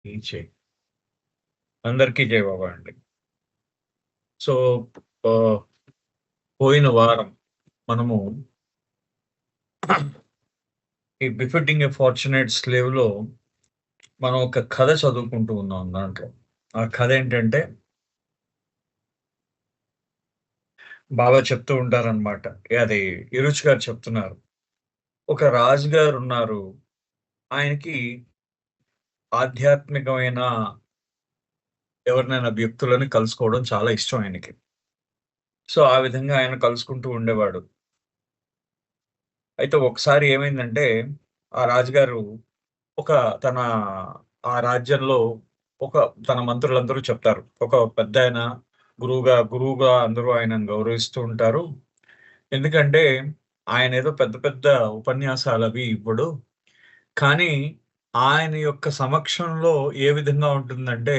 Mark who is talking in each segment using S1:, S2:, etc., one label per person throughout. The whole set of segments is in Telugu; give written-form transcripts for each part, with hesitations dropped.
S1: చేయి. అందరికీ జై బాబా అండి. సో పోయిన వారం మనము ఈ బిఫిటింగ్ ఏ ఫార్చునేట్ స్లేవ్ లో మనం ఒక కథ చదువుకుంటూ ఉన్నాం దాంట్లో. ఆ కథ ఏంటంటే బాబా చెప్తూ ఉంటారనమాట. అది ఇరుచ్ గారు చెప్తున్నారు. ఒక రాజుగారు ఉన్నారు. ఆయనకి ఆధ్యాత్మికమైన ఎవరినైనా వ్యక్తులని కలుసుకోవడం చాలా ఇష్టం ఆయనకి. సో ఆ విధంగా ఆయన కలుసుకుంటూ ఉండేవాడు. అయితే ఒకసారి ఏమైందంటే ఆ రాజుగారు ఒక తన ఆ రాజ్యంలో ఒక తన మంత్రులందరూ చెప్తారు. ఒక పెద్దాయన గురువుగా అందరూ ఆయనను గౌరవిస్తూ ఉంటారు. ఎందుకంటే ఆయనేదో పెద్ద పెద్ద ఉపన్యాసాలవి ఇవ్వడు. కానీ ఆయన యొక్క సమక్షంలో ఏ విధంగా ఉంటుందంటే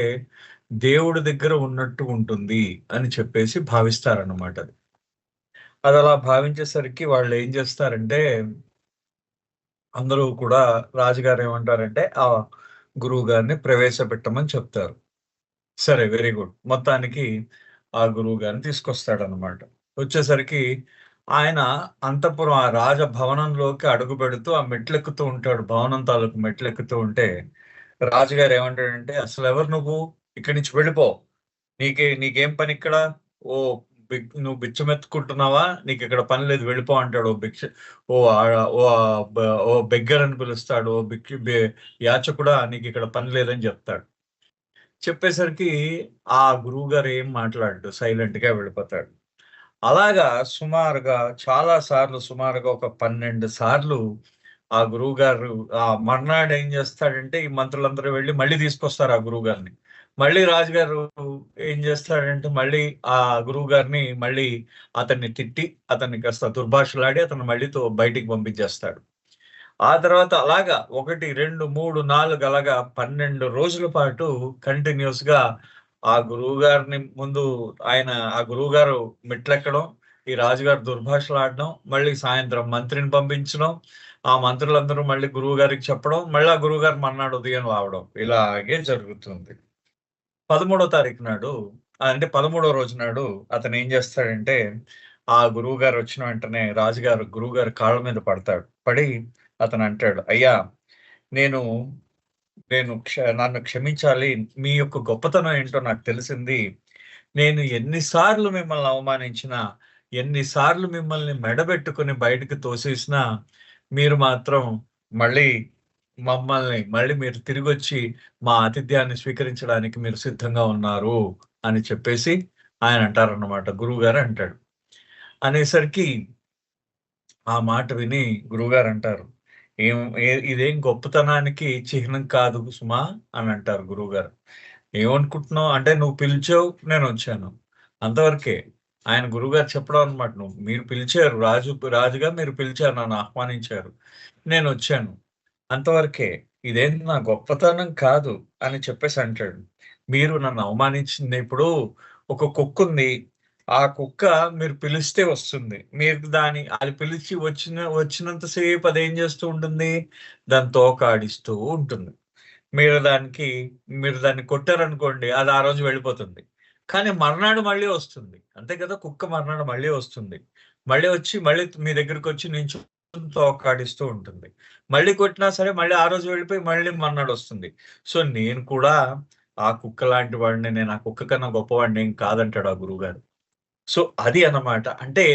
S1: దేవుడి దగ్గర ఉన్నట్టు ఉంటుంది అని చెప్పేసి భావిస్తారన్నమాట అది. అదలా భావించేసరికి వాళ్ళేం చేస్తారంటే అందరూ కూడా రాజుగారు ఏమంటారంటే ఆ గురువు గారిని ప్రవేశపెట్టమని చెప్తారు. సరే, వెరీ గుడ్. మొత్తానికి ఆ గురువు గారిని తీసుకొస్తాడనమాట. వచ్చేసరికి ఆయన అంతఃపురం ఆ రాజభవనంలోకి అడుగుపెడుతూ ఆ మెట్లెక్కుతూ ఉంటాడు. భవనం తాలూకు మెట్లెక్కుతూ ఉంటే రాజుగారు ఏమంటాడంటే, "అసలెవరు నువ్వు? ఇక్కడి నుంచి వెళ్ళిపో. నీకేం పనిక్కడ? ఓ నువ్వు బిచ్చమెత్తుకుంటున్నావా? నీకిక్కడ పని లేదు, వెళ్ళిపో" అంటాడు. ఓ ఓ ఓ బెగ్గర్ అని పిలుస్తాడు. ఓ యాచకుడా, నీకిక్కడ పని లేదని చెప్తాడు. చెప్పేసరికి ఆ గురువుగారు ఏం మాట్లాడడు. సైలెంట్‌గా వెళ్ళిపోతాడు. అలాగా సుమారుగా ఒక 12 సార్లు ఆ గురువుగారు మర్నాడు ఏం చేస్తాడంటే, ఈ మంత్రులందరూ వెళ్లి మళ్ళీ తీసుకొస్తారు ఆ గురువుగారిని. మళ్ళీ రాజుగారు ఏం చేస్తాడంటే, మళ్ళీ ఆ గురువుగారిని అతన్ని తిట్టి, అతన్ని కాస్త దుర్భాషలాడి అతన్ని బయటికి పంపించేస్తాడు. ఆ తర్వాత అలాగా 1, 2, 3, 4 అలాగా 12 రోజుల పాటు కంటిన్యూయస్‌గా ఆ గురువుగారిని ఆ గురువుగారు మెట్లెక్కడం, ఈ రాజుగారు దుర్భాషలాడడం, మళ్ళీ సాయంత్రం మంత్రిని పంపించడం, ఆ మంత్రులందరూ మళ్ళీ గురువుగారికి చెప్పడం, మళ్ళీ ఆ గురువుగారు మర్నాడు ఉదయం రావడం. ఇలాగే జరుగుతుంది. 13వ తారీఖు నాడు అంటే 13వ రోజు నాడు అతనేం చేస్తాడంటే, ఆ గురువుగారు వచ్చిన వెంటనే గురువుగారి కాళ్ళ మీద పడతాడు. పడి అతనంటాడు, "అయ్యా! నేను నేను నన్ను క్షమించాలి. మీ యొక్క గొప్పతనం ఏంటో నాకు తెలిసింది. నేను ఎన్ని సార్లు మిమ్మల్ని అవమానించినా, ఎన్ని సార్లు మిమ్మల్ని మెడబెట్టుకొని బయటకి తోసేసినా, మీరు మాత్రం మళ్ళీ మళ్ళీ మీరు తిరిగొచ్చి మా ఆతిథ్యాన్ని స్వీకరించడానికి మీరు సిద్ధంగా ఉన్నారు" అని చెప్పేసి ఆయన అంటారన్నమాట. గురువుగారు అంటాడు. అనేసరికి ఆ మాట విని గురువుగారంటారు, "ఏం ఇదేం గొప్పతనానికి చిహ్నం కాదు సుమా" అని అంటారు గురువుగారు. "ఏమనుకుంటున్నావు? అంటే నువ్వు పిలిచావు, నేనొచ్చాను. అంతవరకే." ఆయన గురువుగారు చెప్పడం అన్నమాట. మీరు పిలిచారు. రాజుగా మీరు పిలిచారు. నన్ను ఆహ్వానించారు. నేనొచ్చాను. అంతవరకే. ఇదేం నా గొప్పతనం కాదు అని చెప్పేసి అంటాడు. "మీరు నన్ను అవమానించింది ఇప్పుడు ఒక కుక్కుంది. ఆ కుక్క మీరు పిలిస్తే వస్తుంది. మీరు అది పిలిచి వచ్చినంత సేపు అదేం చేస్తూ ఉంటుంది? దాని తోక ఆడిస్తూ ఉంటుంది. మీరు దానికి మీరు దాన్ని కొట్టారనుకోండి, అది ఆ రోజు వెళ్ళిపోతుంది. కానీ మర్నాడు మళ్ళీ వస్తుంది. అంతే కదా! కుక్క మర్నాడు మళ్ళీ వస్తుంది. మళ్ళీ మీ దగ్గరకొచ్చి నించొని తోకాడిస్తూ ఉంటుంది. మళ్ళీ కొట్టినా సరే మళ్ళీ ఆ రోజు వెళ్ళిపోయి మళ్ళీ మర్నాడొస్తుంది. సో, నేను కూడా ఆ కుక్క లాంటి వాడిని. నేను ఆ కుక్క కన్నా గొప్పవాడిని ఏం కాదంటాడు ఆ గురువుగారు. సో, అది అన్నమాట. అంటే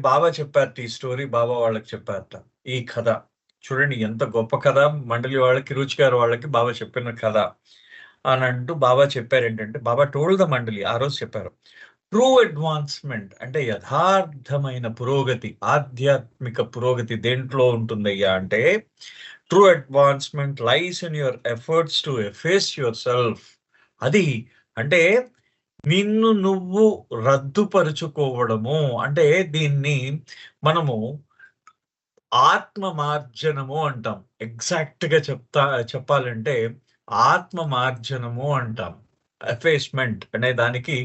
S1: బాబా చెప్పారట ఈ స్టోరీ. బాబా వాళ్ళకి చెప్పారట ఈ కథ. చూడండి ఎంత గొప్ప కథ. మండలి వాళ్ళకి, రుచి గారు వాళ్ళకి బాబా చెప్పిన కథ అనంటూ బాబా చెప్పారేంటంటే, బాబా టోల్డ్ ద మండలి ఆ రోజు చెప్పారు. ట్రూ అడ్వాన్స్‌మెంట్ అంటే యథార్థమైన పురోగతి, ఆధ్యాత్మిక పురోగతి దేంట్లో ఉంటుందయ్యా అంటే, true advancement lies in your efforts to efface yourself. అది అంటే నిన్ను నువ్వు రద్దుపరుచుకోవడము. అంటే దీన్ని మనము ఆత్మ మార్జనము అంటాం. ఎగ్జాక్ట్‌గా చెప్పాలంటే ఆత్మ మార్జనము అంటాం. ఎఫేస్మెంట్ అనే దానికి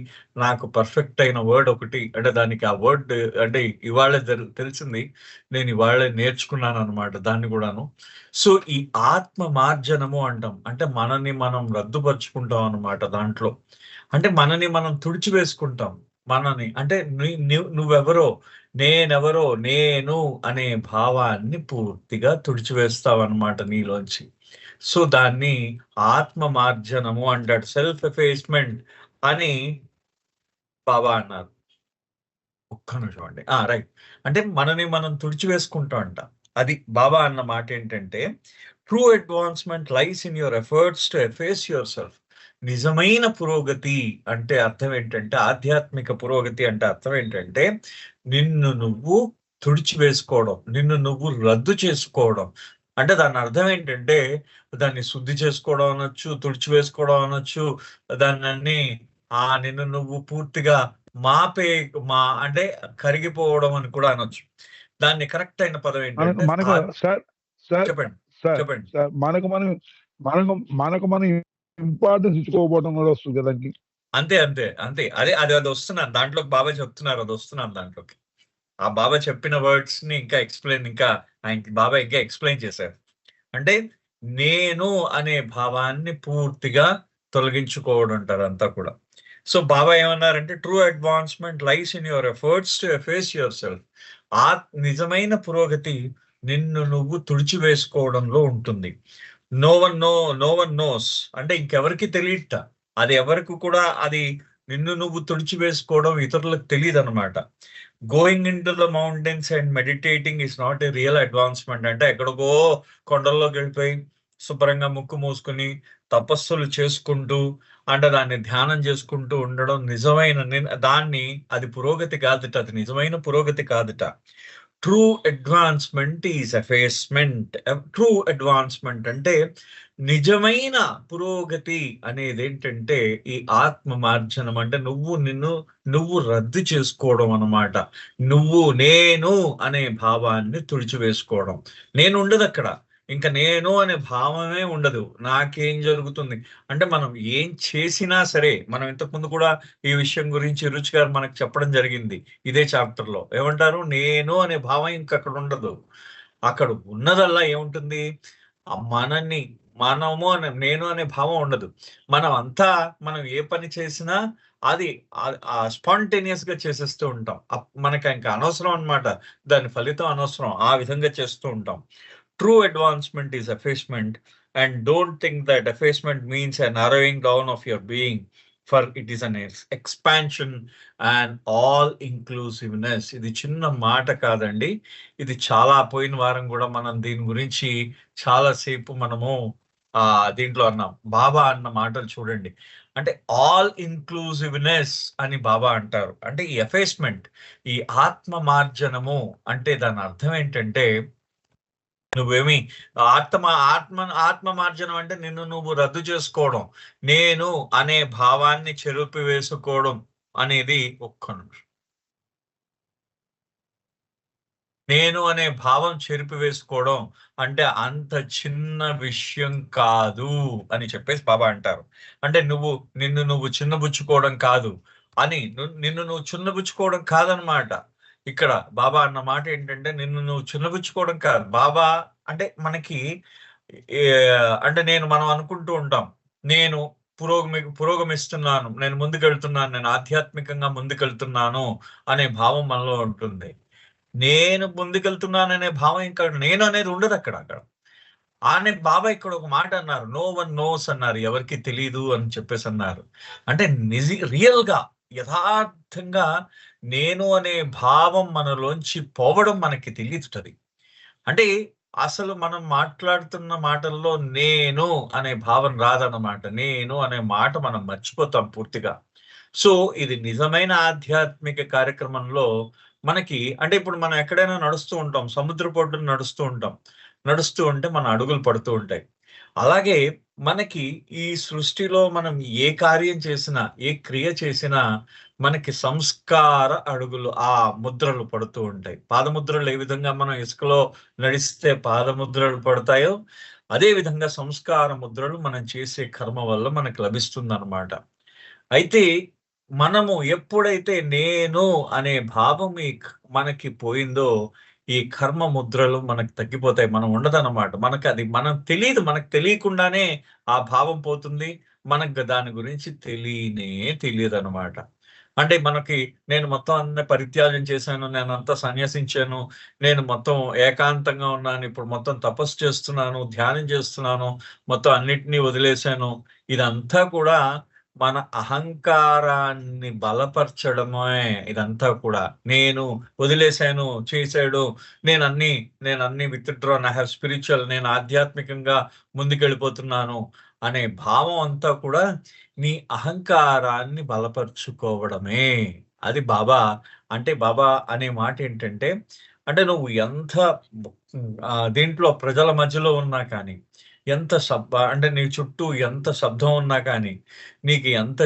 S1: నాకు పర్ఫెక్ట్ అయిన వర్డ్ ఒకటి, అంటే దానికి ఆ వర్డ్ అంటే ఇవాళ తెలిసింది, నేను ఇవాళ నేర్చుకున్నాను అనమాట దాన్ని కూడాను. సో ఈ ఆత్మ మార్జనము అంటాం, అంటే మనని మనం రద్దుపరుచుకుంటాం అనమాట. దాంట్లో అంటే మనని మనం తుడిచివేసుకుంటాం. మనని అంటే నువ్వెవరో, నేనెవరో, నేను అనే భావాన్ని పూర్తిగా తుడిచివేస్తావు అనమాట నీలోంచి. సో దాన్ని ఆత్మ మార్జనము అంటాడు, సెల్ఫ్ ఎఫేస్మెంట్ అని బాబా అన్నారు. ఒక్క నిమిషం అండి. రైట్. అంటే మనని మనం తుడిచివేసుకుంటాం అంట. అది బాబా అన్న మాట ఏంటంటే, true advancement lies in your efforts to efface yourself. నిజమైన పురోగతి అంటే అర్థం ఏంటంటే, ఆధ్యాత్మిక పురోగతి అంటే అర్థం ఏంటంటే, నిన్ను నువ్వు తుడిచివేసుకోవడం, నిన్ను నువ్వు రద్దు చేసుకోవడం. అంటే దాని అర్థం ఏంటంటే, దాన్ని శుద్ధి చేసుకోవడం అనొచ్చు, తుడిచివేసుకోవడం అనొచ్చు, దాన్నన్ని నిన్ను నువ్వు పూర్తిగా మాపే అంటే కరిగిపోవడం అని కూడా అనొచ్చు. దాన్ని కరెక్ట్ అయిన పదం ఏంటంటే
S2: మనకు సార్ సార్
S1: చెప్పండి.
S2: సార్
S1: చెప్పండి.
S2: సార్ మనకు మనం ఇంపార్టెన్స్ ఇచ్చుకోకపోవడం కూడా వస్తుంది కదండి.
S1: అంతే. అది వస్తున్నాను దాంట్లోకి. బాబా చెప్తున్నారు, అది వస్తున్నాను దాంట్లోకి. ఆ బాబా చెప్పిన వర్డ్స్ ని ఇంకా ఆయనకి బాబా ఇంకా ఎక్స్ప్లెయిన్ చేశారు. అంటే నేను అనే భావాన్ని పూర్తిగా తొలగించుకోవడం అంటారు అంతా కూడా. సో బాబా ఏమన్నారంటే, true advancement lies in your efforts to efface yourself. నిజమైన పురోగతి నిన్ను నువ్వు తుడిచివేసుకోవడంలో ఉంటుంది. నో వన్ నోస్ అంటే ఇంకెవరికి తెలియట. అది ఎవరికి కూడా అది నిన్ను నువ్వు తుడిచివేసుకోవడం ఇతరులకు తెలియదన్నమాట. Going into the mountains and meditating is not a real advancement. అంటే ఎక్కడికో కొండల్లోకి వెళ్ళిపోయి శుభ్రంగా ముక్కు మూసుకొని తపస్సులు చేసుకుంటూ, అంటే దాన్ని ధ్యానం చేసుకుంటూ ఉండడం నిజమైన దాన్ని అది పురోగతి కాదుట. అది నిజమైన పురోగతి కాదుట. True advancement is effacement. True advancement అంటే నిజమైన పురోగతి అనేదేంటంటే ఈ ఆత్మ మార్జనం. అంటే నువ్వు రద్దు చేసుకోవడం అన్నమాట. నేను అనే భావాన్ని తుడిచివేసుకోవడం. నేను ఉండదు అక్కడ. ఇంకా నేను అనే భావమే ఉండదు. నాకేం జరుగుతుంది అంటే మనం ఏం చేసినా సరే, మనం ఇంతకుముందు కూడా ఈ విషయం గురించి రుచి గారు మనకు చెప్పడం జరిగింది ఇదే చాప్టర్ లో. ఏమంటారు? నేను అనే భావం ఇంక అక్కడ ఉండదు. అక్కడ ఉన్నదల్లా ఏముంటుంది? మనము అనే నేను అనే భావం ఉండదు. మనం ఏ పని చేసినా అది స్పాంటేనియస్ గా చేసేస్తూ ఉంటాం. మనకి ఇంకా అనవసరం అన్నమాట, దాని ఫలితం అనవసరం. ఆ విధంగా చేస్తూ ఉంటాం. True advancement is effacement, and don't think that effacement means a narrowing down of your being, for it is an expansion and all inclusiveness. ఇది చిన్న మాట కాదండి, ఇది చాలా. పోయిన వారం కూడా మనం దీని గురించి చాలాసేపు మనము దీంట్లో అన్నాం. బాబా అన్న మాటలు చూడండి, అంటే ఆల్ ఇన్క్లూసివ్నెస్ అని బాబా అంటారు. అంటే ఈ ఎఫేస్మెంట్, ఈ ఆత్మ మార్జనము అంటే దాని అర్థం ఏంటంటే, నువ్వేమి ఆత్మ మార్జనం అంటే నిన్ను నువ్వు రద్దు చేసుకోవడం, నేను అనే భావాన్ని చెరుపి వేసుకోవడం అనేది. ఒక్క నిమిషం. నేను అనే భావం చెరిపి వేసుకోవడం అంటే అంత చిన్న విషయం కాదు అని చెప్పేసి బాబా అంటారు. అంటే నిన్ను నువ్వు చిన్నబుచ్చుకోవడం కాదు అని, నిన్ను నువ్వు చిన్నబుచ్చుకోవడం కాదనమాట. ఇక్కడ బాబా అన్న మాట ఏంటంటే, నిన్ను నువ్వు చిన్నబుచ్చుకోవడం కాదు. బాబా అంటే మనకి అంటే మనం అనుకుంటూ ఉంటాం, నేను పురోగమిస్తున్నాను, నేను ముందుకెళ్తున్నాను, నేను ఆధ్యాత్మికంగా ముందుకెళ్తున్నాను అనే భావం మనలో ఉంటుంది. నేను ముందుకెళ్తున్నాననే భావం ఇంకా నేను అనేది ఉండదు అక్కడ. అనే బాబా ఇక్కడ ఒక మాట అన్నారు, నో వన్ నోస్ అన్నారు, ఎవరికి తెలీదు అని చెప్పేసి అన్నారు. అంటే రియల్ గా యథార్థంగా నేను అనే భావం మనలోంచి పోవడం మనకి తెలియదుటది. అంటే అసలు మనం మాట్లాడుతున్న మాటల్లో నేను అనే భావం రాదన్నమాట. నేను అనే మాట మనం మర్చిపోతాం పూర్తిగా. సో ఇది నిజమైన ఆధ్యాత్మిక కార్యక్రమంలో మనకి, అంటే ఇప్పుడు మనం ఎక్కడైనా నడుస్తూ ఉంటాం, సముద్రపొడ్డున నడుస్తూ ఉంటే మన అడుగులు పడుతూ ఉంటాయి. అలాగే మనకి ఈ సృష్టిలో మనం ఏ కార్యం చేసినా, ఏ క్రియ చేసినా మనకి సంస్కార అడుగులు, ఆ ముద్రలు పడుతూ ఉంటాయి. పాదముద్రలు ఏ విధంగా మనం ఇసుకలో నడిస్తే పాదముద్రలు పడతాయో, అదే విధంగా సంస్కార ముద్రలు మనం చేసే కర్మ వల్ల మనకు లభిస్తుంది అన్నమాట. అయితే మనము ఎప్పుడైతే నేను అనే భావం మనకి పోయిందో ఈ కర్మ ముద్రలు మనకు తగ్గిపోతాయి. మనం ఉండదన్నమాట. మనకు అది మనం తెలీదు. మనకు తెలియకుండానే ఆ భావం పోతుంది. మనకు దాని గురించి తెలీదనమాట. అంటే మనకి నేను మొత్తం అన్ని పరిత్యాగం చేశాను. నేనంతా సన్యసించాను. నేను మొత్తం ఏకాంతంగా ఉన్నాను. ఇప్పుడు మొత్తం తపస్సు చేస్తున్నాను. ధ్యానం చేస్తున్నాను. మొత్తం అన్నిటిని వదిలేశాను. ఇదంతా కూడా మన అహంకారాన్ని బలపరచడమే ఇదంతా కూడా. నేను వదిలేశాను, చేశాడు, నేనన్నీ విత్‌డ్రాన్, ఐ హావ్ స్పిరిచ్యువల్, నేను ఆధ్యాత్మికంగా ముందుకెళ్ళిపోతున్నాను అనే భావం అంతా కూడా నీ అహంకారాన్ని బలపరుచుకోవడమే. అది బాబా అంటే బాబా అనే మాట ఏంటంటే, అంటే నువ్వు ఎంత దీంట్లో ప్రజల మధ్యలో ఉన్నా కానీ, ఎంత అంటే నీ చుట్టూ ఎంత శబ్దం ఉన్నా కానీ, నీకు ఎంత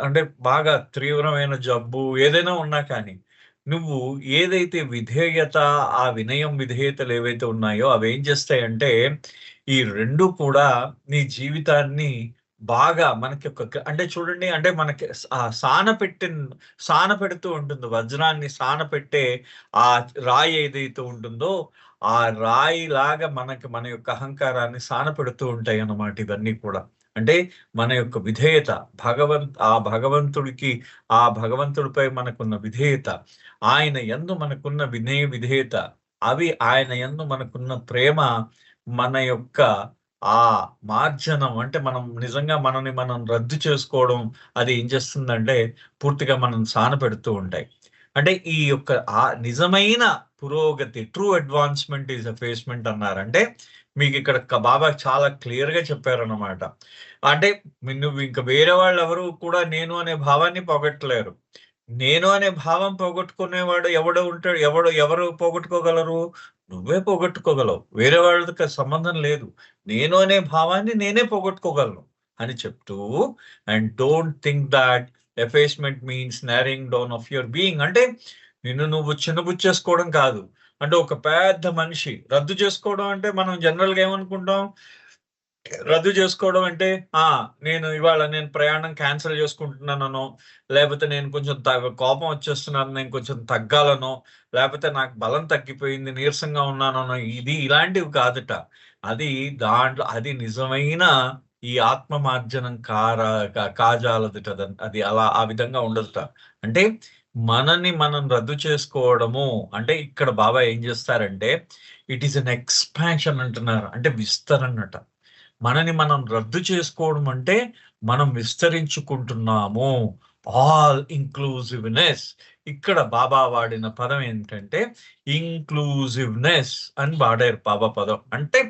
S1: అంటే బాగా తీవ్రమైన జబ్బు ఏదైనా ఉన్నా కానీ, నువ్వు ఏదైతే విధేయత, ఆ వినయం, విధేయతలు ఏవైతే ఉన్నాయో అవేం చేస్తాయంటే, ఈ 2 కూడా నీ జీవితాన్ని బాగా మనకి అంటే చూడండి, అంటే మనకి సానపెడుతూ ఉంటుంది. వజ్రాన్ని సానపెట్టే ఆ రాయి ఏదైతే ఉంటుందో, ఆ రాయిలాగా మన యొక్క అహంకారాన్ని సానపెడుతూ ఉంటాయన్నమాట ఇవన్నీ కూడా. అంటే మన యొక్క విధేయత, ఆ భగవంతుడిపై మనకున్న విధేయత, ఆయన యందు మనకున్న విధేయత, అవి ఆయన యందు మనకున్న ప్రేమ, మన యొక్క ఆ మార్జనం అంటే మనం నిజంగా మనల్ని మనం రద్దు చేసుకోవడం, అది ఏం చేస్తుందంటే పూర్తిగా మనం సానపెడుతూ ఉంటాయి. అంటే ఈ యొక్క నిజమైన పురోగతి, ట్రూ అడ్వాన్స్‌మెంట్ ఈస్ ఎఫేస్‌మెంట్ అన్నారు. అంటే మీకిక్కడ బాబా చాలా క్లియర్‌గా చెప్పారన్నమాట. అంటే నువ్వు ఇంక వేరే వాళ్ళెవరు కూడా నేను అనే భావాన్ని పోగొట్టలేరు. నేను అనే భావం పోగొట్టుకునేవాడు ఎవరు పోగొట్టుకోగలరు? నువ్వే పోగొట్టుకోగలవు. వేరే వాళ్ళతో సంబంధం లేదు. నేను అనే భావాన్ని నేనే పోగొట్టుకోగలను అని చెప్తూ, and don't think that effacement means narrowing down of your being. అంటే నిన్ను నువ్వు చిన్నబుచ్చేసుకోవడం కాదు. అంటే ఒక పెద్ద మనిషి రద్దు చేసుకోవడం అంటే మనం జనరల్‌గా ఏమనుకుంటాం? రద్దు చేసుకోవడం అంటే, నేను ప్రయాణం క్యాన్సెల్ చేసుకుంటున్నాననో, లేపోతే నేను కొంచెం కోపం వచ్చేస్తున్నాను, నేను కొంచెం తగ్గాలనో, లేపోతే నాకు బలం తగ్గిపోయింది, నీరసంగా ఉన్నాననో, ఇలాంటివి కాదట. అది నిజమైన ఈ ఆత్మ మార్జనం కాజాలదుట. అది అలా ఆ విధంగా ఉండదుట. అంటే మనని మనం రద్దు చేసుకోవడము అంటే ఇక్కడ బాబా ఏం చేస్తారంటే, ఇట్ ఈస్ ఎన్ ఎక్స్‌పాన్షన్ అంటున్నారు. అంటే విస్తరణట. మనని మనం రద్దు చేసుకోవడం అంటే మనం విస్తరించుకుంటున్నాము. All inclusiveness. ఇక్కడ బాబా వాడిన పదం ఏంటంటే ఇంక్లూజివ్‌నెస్ అని వాడారు బాబా పదం. అంటే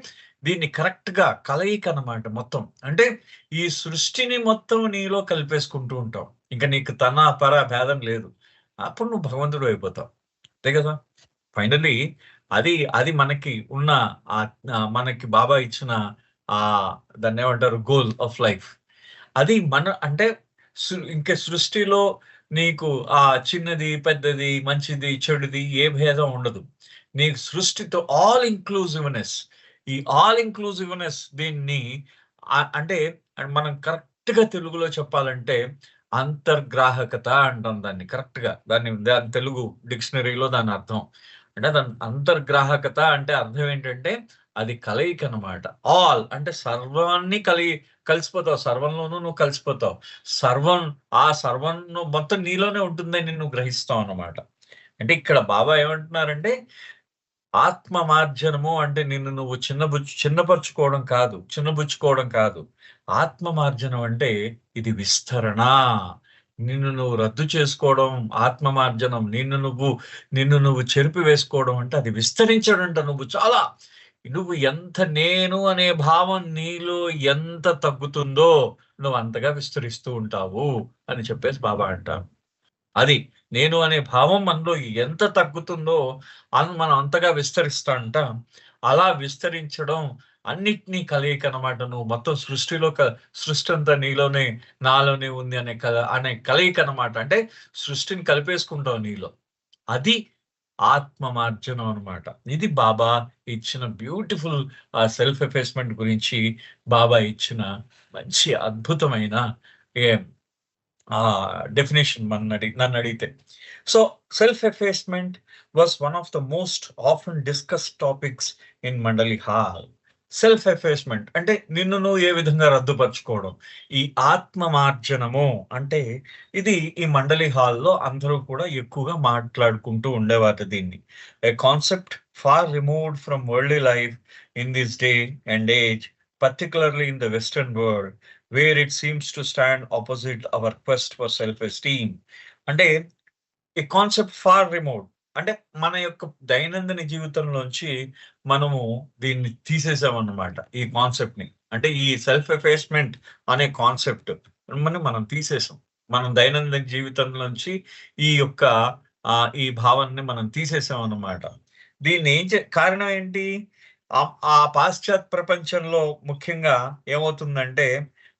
S1: దీన్ని కరెక్ట్‌గా కలయిక అన్నమాట మొత్తం. అంటే ఈ సృష్టిని మొత్తం నీలో కలిపేసుకుంటూ ఉంటావు. ఇంక నీకు తన, పర భేదం లేదు. అప్పుడు నువ్వు భగవంతుడు అయిపోతావు. అంతే కదా! ఫైనల్లీ అది మనకి ఉన్న మనకి బాబా ఇచ్చిన దాన్నేమంటారు గోల్ ఆఫ్ లైఫ్. అది అంటే ఇంక సృష్టిలో నీకు చిన్నది, పెద్దది, మంచిది, చెడుది ఏ భేదం ఉండదు. నీకు సృష్టితో ఆల్ ఇంక్లూజివ్‌నెస్. ఈ ఆల్ ఇంక్లూజివ్‌నెస్ దీన్ని అంటే మనం కరెక్ట్‌గా తెలుగులో చెప్పాలంటే అంతర్గ్రాహకత అంటాం దాన్ని కరెక్ట్‌గా. దాని తెలుగు డిక్షనరీలో దాని అర్థం. అంటే దాని అంతర్గ్రాహకత అంటే అర్థం ఏంటంటే అది కలయిక అన్నమాట. ఆల్ అంటే సర్వాన్ని కలిసిపోతావు. సర్వంలోనూ నువ్వు కలిసిపోతావు. సర్వం మొత్తం నీలోనే ఉంటుందని నువ్వు గ్రహిస్తావు అన్నమాట. అంటే ఇక్కడ బాబా ఏమంటున్నారంటే ఆత్మ మార్జనము అంటే నిన్ను నువ్వు చిన్నబుచ్చుకోవడం కాదు. ఆత్మ మార్జనం అంటే ఇది విస్తరణ. నిన్ను నువ్వు రద్దు చేసుకోవడం ఆత్మ మార్జనం. నిన్ను నువ్వు చెరిపివేసుకోవడం అంటే అది విస్తరించడంట. నువ్వు ఎంత నేను అనే భావం నీలో ఎంత తగ్గుతుందో నువ్వు అంతగా విస్తరిస్తూ ఉంటావు అని చెప్పేసి బాబా అంటారు. అది నేను అనే భావం మనలో ఎంత తగ్గుతుందో మనం అంతగా విస్తరిస్తాంట. అలా విస్తరించడం అన్నిటినీ కలయిక అన్నమాట. నువ్వు మొత్తం సృష్టి అంతా నాలోనే ఉంది అనే కలయిక అన్నమాట. అంటే సృష్టిని కలిపేసుకుంటావు నీలో. అది ఆత్మ మార్జనం అన్నమాట. ఇది బాబా ఇచ్చిన బ్యూటిఫుల్ సెల్ఫ్ ఎఫేస్‌మెంట్ గురించి బాబా ఇచ్చిన మంచి అద్భుతమైన డెఫినేషన్ నన్ను అడిగితే. So self effacement was one of the most often discuss topics in Mandali hall. Self effacement అంటే నిన్ను నువ్వు ఏ విధంగా రద్దుపరుచుకోవడం, ఈ ఆత్మ మార్జనము అంటే ఇది ఈ మండలి హాల్లో అందరూ కూడా ఎక్కువగా మాట్లాడుకుంటూ ఉండేవారు దీన్ని. A concept far removed from worldly life in this day and age, particularly in the Western world, where it seems to stand opposite our quest for self-esteem. అంటే ఈ కాన్సెప్ట్ ఫార్ రిమోట్ అంటే మన యొక్క దైనందిన జీవితంలోంచి మనము దీన్ని తీసేసామన్నమాట. ఈ కాన్సెప్ట్ ని అంటే ఈ సెల్ఫ్ ఎఫేస్మెంట్ అనే కాన్సెప్ట్ మనం తీసేసాం. మనం దైనందిన జీవితంలోంచి ఈ యొక్క ఈ భావాన్ని మనం తీసేసాం అన్నమాట. దీన్ని కారణం ఏంటి? ఆ పాశ్చాత్య ప్రపంచంలో ముఖ్యంగా ఏమవుతుందంటే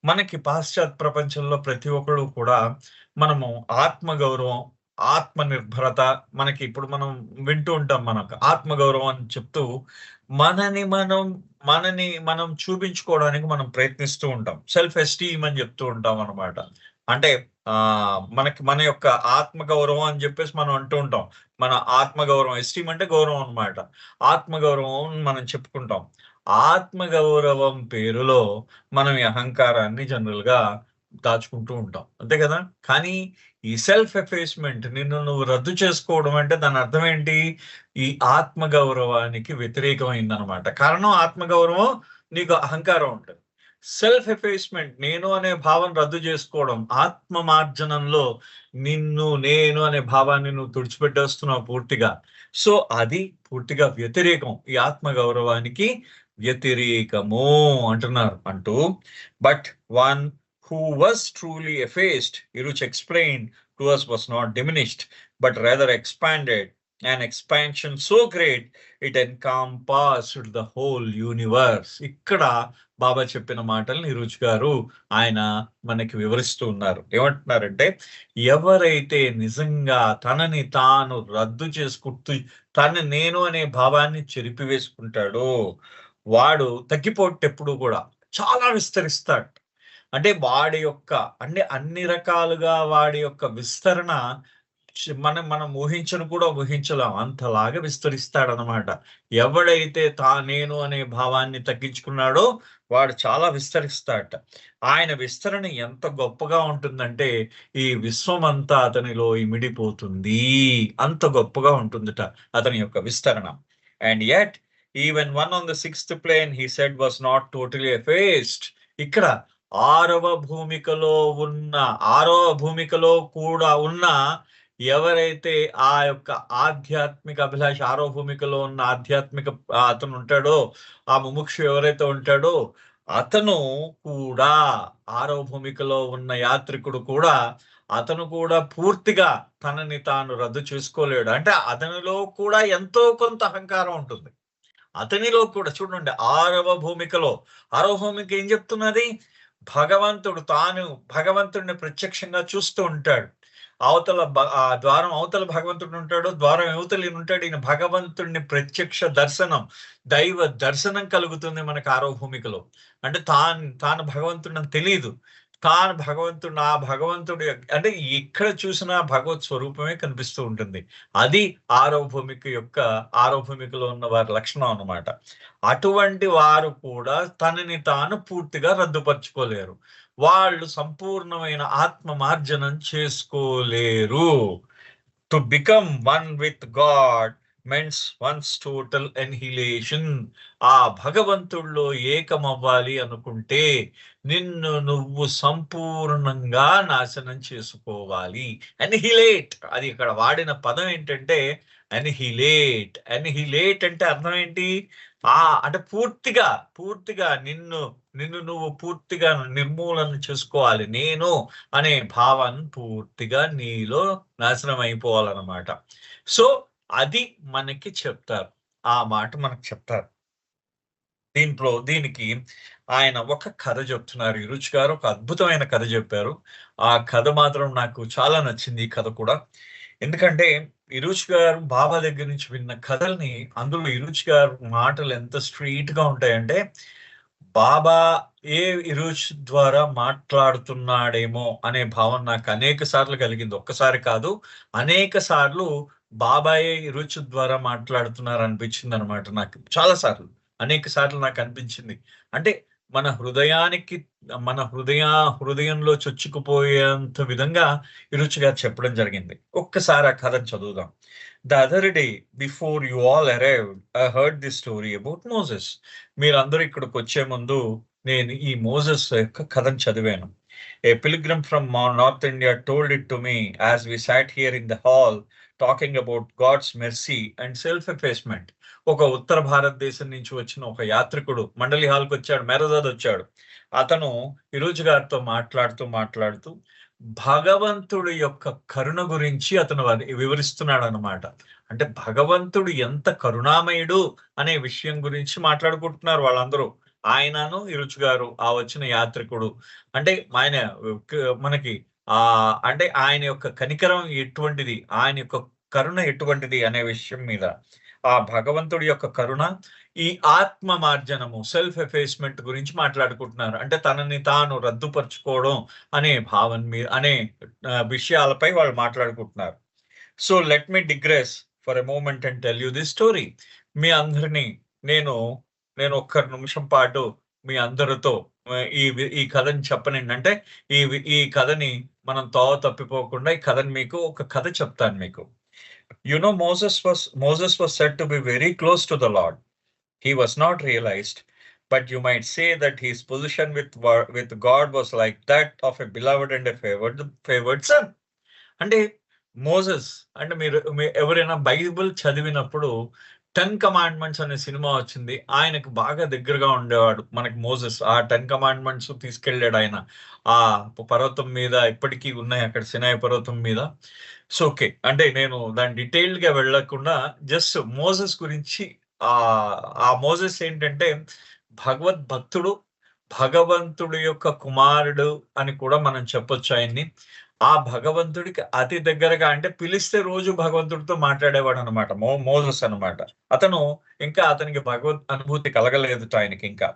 S1: మనకి పాశ్చాత్య ప్రపంచంలో ప్రతి ఒక్కరు కూడా మనము ఆత్మగౌరవం, ఆత్మ నిర్భరత, మనకి ఇప్పుడు మనం వింటూ ఉంటాం, మనకు ఆత్మగౌరవం అని చెప్తూ మనని మనం చూపించుకోవడానికి మనం ప్రయత్నిస్తూ ఉంటాం. సెల్ఫ్ ఎస్టీమ్ అని చెప్తూ ఉంటాం అన్నమాట. అంటే మనకి మన యొక్క ఆత్మగౌరవం అని చెప్పేసి మనం అంటూ ఉంటాం. మన ఆత్మగౌరవం, ఎస్టీమ్ అంటే గౌరవం అన్నమాట. ఆత్మగౌరవం మనం చెప్పుకుంటాం. ఆత్మగౌరవం పేరులో మనం ఈ అహంకారాన్ని జనరల్ గా దాచుకుంటూ ఉంటాం, అంతే కదా. కానీ ఈ సెల్ఫ్ ఎఫేస్మెంట్, నిన్ను నువ్వు రద్దు చేసుకోవడం అంటే దాని అర్థం ఏంటి? ఈ ఆత్మగౌరవానికి వ్యతిరేకమైందనమాట. కారణం ఆత్మగౌరవం, నీకు అహంకారం ఉంటుంది. సెల్ఫ్ ఎఫేస్మెంట్, నేను అనే భావం రద్దు చేసుకోవడం, ఆత్మ మార్జనంలో నిన్ను నేను అనే భావాన్ని నువ్వు తుడిచిపెట్టేస్తున్నావు పూర్తిగా. సో అది పూర్తిగా వ్యతిరేకం, ఈ ఆత్మ గౌరవానికి వ్యతిరేకము అంటూ. But one who was truly effaced, Iruch explained to us, was not diminished, but rather expanded, an expansion so great it encompassed the whole universe. ఇక్కడ బాబా చెప్పిన మాటల్ని ఇరుచ్ గారు ఆయన మనకి వివరిస్తూ ఉన్నారు. ఏమంటున్నారంటే, ఎవరైతే నిజంగా తనని తాను రద్దు చేసుకుంటూ నేను అనే భావాన్ని చెరిపివేసుకుంటాడో వాడు తగ్గిపోటెప్పుడు కూడా చాలా విస్తరిస్తాడు. అంటే వాడి యొక్క అన్ని రకాలుగా వాడి యొక్క విస్తరణ మనం ఊహించను కూడా ఊహించలేం, అంతలాగా విస్తరిస్తాడనమాట. ఎవడైతే నేను అనే భావాన్ని తగ్గించుకున్నాడో వాడు చాలా విస్తరిస్తాడట. ఆయన విస్తరణ ఎంత గొప్పగా ఉంటుందంటే ఈ విశ్వం అంతా అతనిలో ఇమిడిపోతుంది, అంత గొప్పగా ఉంటుందట అతని యొక్క విస్తరణ. And at even one on the 6th plane he said was not totally effaced. ఇక్కడ ఆరవ భూమికలో కూడా ఉన్న ఎవరైతే ఆ యొక్క ఆధ్యాత్మిక అభిలాష, ఆరో భూమికలో ఉన్న ఆధ్యాత్మిక అతను ఉంటాడో, ఆ ముముక్షు ఎవరైతే ఉంటాడో అతను కూడా, ఆరో భూమికలో ఉన్న యాత్రికుడు కూడా, అతను కూడా పూర్తిగా తనని తాను రద్దు చేసుకోలేడు. అంటే అతనిలో కూడా ఎంతో కొంత అహంకారం ఉంటుంది. అతనిలో కూడా చూడండి, ఆరవ భూమిక ఏం చెప్తున్నది? భగవంతుడిని ప్రత్యక్షంగా చూస్తూ ఉంటాడు. ద్వారం అవతల భగవంతుడు ఉంటాడు, ద్వారం యువతలు ఉంటాడు. ఈయన భగవంతుడిని ప్రత్యక్ష దర్శనం, దైవ దర్శనం కలుగుతుంది మనకు ఆరో భూమికలో. అంటే తాను భగవంతుడిని తెలియదు, తాను భగవంతుడు, ఆ భగవంతుడు అంటే ఎక్కడ చూసినా భగవత్ స్వరూపమే కనిపిస్తూ ఉంటుంది. అది ఆరో భూమికలో ఉన్న వారి లక్షణం అన్నమాట. అటువంటి వారు కూడా తనని తాను పూర్తిగా రద్దుపరచుకోలేరు, వాళ్ళు సంపూర్ణమైన ఆత్మ మార్జనం చేసుకోలేరు. To become one with God means one's total annihilation. ఆ భగవంతుడిలో ఏకమవ్వాలి అనుకుంటే నిన్ను నువ్వు సంపూర్ణంగా నాశనం చేసుకోవాలి. అనిహిలేట్, అది ఇక్కడ వాడిన పదం ఏంటంటే అనిహిలేట్. అనిహిలేట్ అంటే అర్థం ఏంటి? అంటే పూర్తిగా నిన్ను నువ్వు పూర్తిగా నిర్మూలన చేసుకోవాలి. నేను అనే భావాన్ని పూర్తిగా నీలో నాశనం అయిపోవాలన్నమాట. సో అది మనకి చెప్తారు, ఆ మాట మనకు చెప్తారు. దీనికి ఆయన ఒక కథ చెప్తున్నారు. ఇరుచ్ గారు ఒక అద్భుతమైన కథ చెప్పారు. ఆ కథ మాత్రం నాకు చాలా నచ్చింది, ఈ కథ కూడా. ఎందుకంటే ఇరుచ్ గారు బాబా దగ్గర నుంచి విన్న కథల్ని, అందులో ఇరుచ్ గారు మాటలు ఎంత స్ట్రీట్ గా ఉంటాయంటే, బాబా ఏ ఇరుచ్ ద్వారా మాట్లాడుతున్నాడేమో అనే భావన నాకు అనేక సార్లు కలిగింది. ఒక్కసారి కాదు, అనేక సార్లు బాబాయే ఇరుచ్ ద్వారా మాట్లాడుతున్నారు అనిపించింది అనమాట నాకు. చాలా సార్లు, అనేక సార్లు నాకు అనిపించింది. అంటే మన హృదయానికి, మన హృదయంలో చొచ్చుకుపోయేంత విధంగా ఇరుచ్ గారు చెప్పడం జరిగింది. ఒక్కసారి ఆ కథను చదువుదాం. The other day, before you all arrived, I heard this story about Moses. మీరందరూ ఇక్కడికొచ్చే ముందు నేను ఈ మోసెస్ యొక్క కథను చదివాను. A pilgrim from North India told it to me as we sat here in the hall talking about God's mercy and self-effacement. ఒక ఉత్తర భారతదేశం నుంచి వచ్చిన ఒక యాత్రికుడు మండలి హాల్కి వచ్చాడు, మెరజాద్ వచ్చాడు. అతను ఇరుజ్ గారితో మాట్లాడుతూ భగవంతుడి యొక్క కరుణ గురించి అతను వివరిస్తున్నాడు అన్నమాట. అంటే భగవంతుడు ఎంత కరుణామయుడు అనే విషయం గురించి మాట్లాడుకుంటున్నారు వాళ్ళందరూ. ఆయనను ఇరుచ్ గారు, ఆ వచ్చిన యాత్రికుడు. అంటే ఆయన మనకి అంటే ఆయన యొక్క కనికరం ఎటువంటిది, ఆయన యొక్క కరుణ ఎటువంటిది అనే విషయం మీద, ఆ భగవంతుడి యొక్క కరుణ, ఈ ఆత్మ మార్జనము, సెల్ఫ్ ఎఫేస్మెంట్ గురించి మాట్లాడుకుంటున్నారు. అంటే తనని తాను రద్దుపరుచుకోవడం అనే భావన మీద, అనే విషయాలపై వాళ్ళు మాట్లాడుకుంటున్నారు. So let me digress for a moment and tell you this story. మీ అందరినీ నేను ఒక్క నిమిషం పాటు మీ అందరితో ఈ కథని చెప్పనండి. అంటే ఈ కథని మనం తోవ తప్పిపోకుండా ఈ కథని మీకు ఒక కథ చెప్తాను మీకు. You know, Moses was said to be very close to the Lord. He was not realized, but you might say that his position with God was like that of a beloved and a favored son. అంటే మోసెస్ అంటే మీరు ఎవరైనా బైబిల్ చదివినప్పుడు 10 కమాండ్మెంట్స్ అనే సినిమా వచ్చింది. ఆయనకు బాగా దగ్గరగా ఉండేవాడు మనకి మోసెస్. ఆ 10 కమాండ్మెంట్స్ తీసుకెళ్ళాడు ఆయన ఆ పర్వతం మీద. ఇప్పటికీ ఉన్నాయి అక్కడ సినాయి పర్వతం మీద. సో ఓకే, అంటే నేను దాని డీటెయిల్డ్ గా వెళ్ళకుండా జస్ట్ మోసెస్ గురించి, ఆ మోసెస్ ఏంటంటే భగవద్భక్తుడు, భగవంతుడి యొక్క కుమారుడు అని కూడా మనం చెప్పొచ్చు ఆయన్ని. ఆ భగవంతుడికి అతి దగ్గరగా, అంటే పిలిస్తే రోజు భగవంతుడితో మాట్లాడేవాడు అనమాట మోసెస్ అనమాట. అతనికి భగవద్ అనుభూతి కలగలేదు ఆయనకి ఇంకా.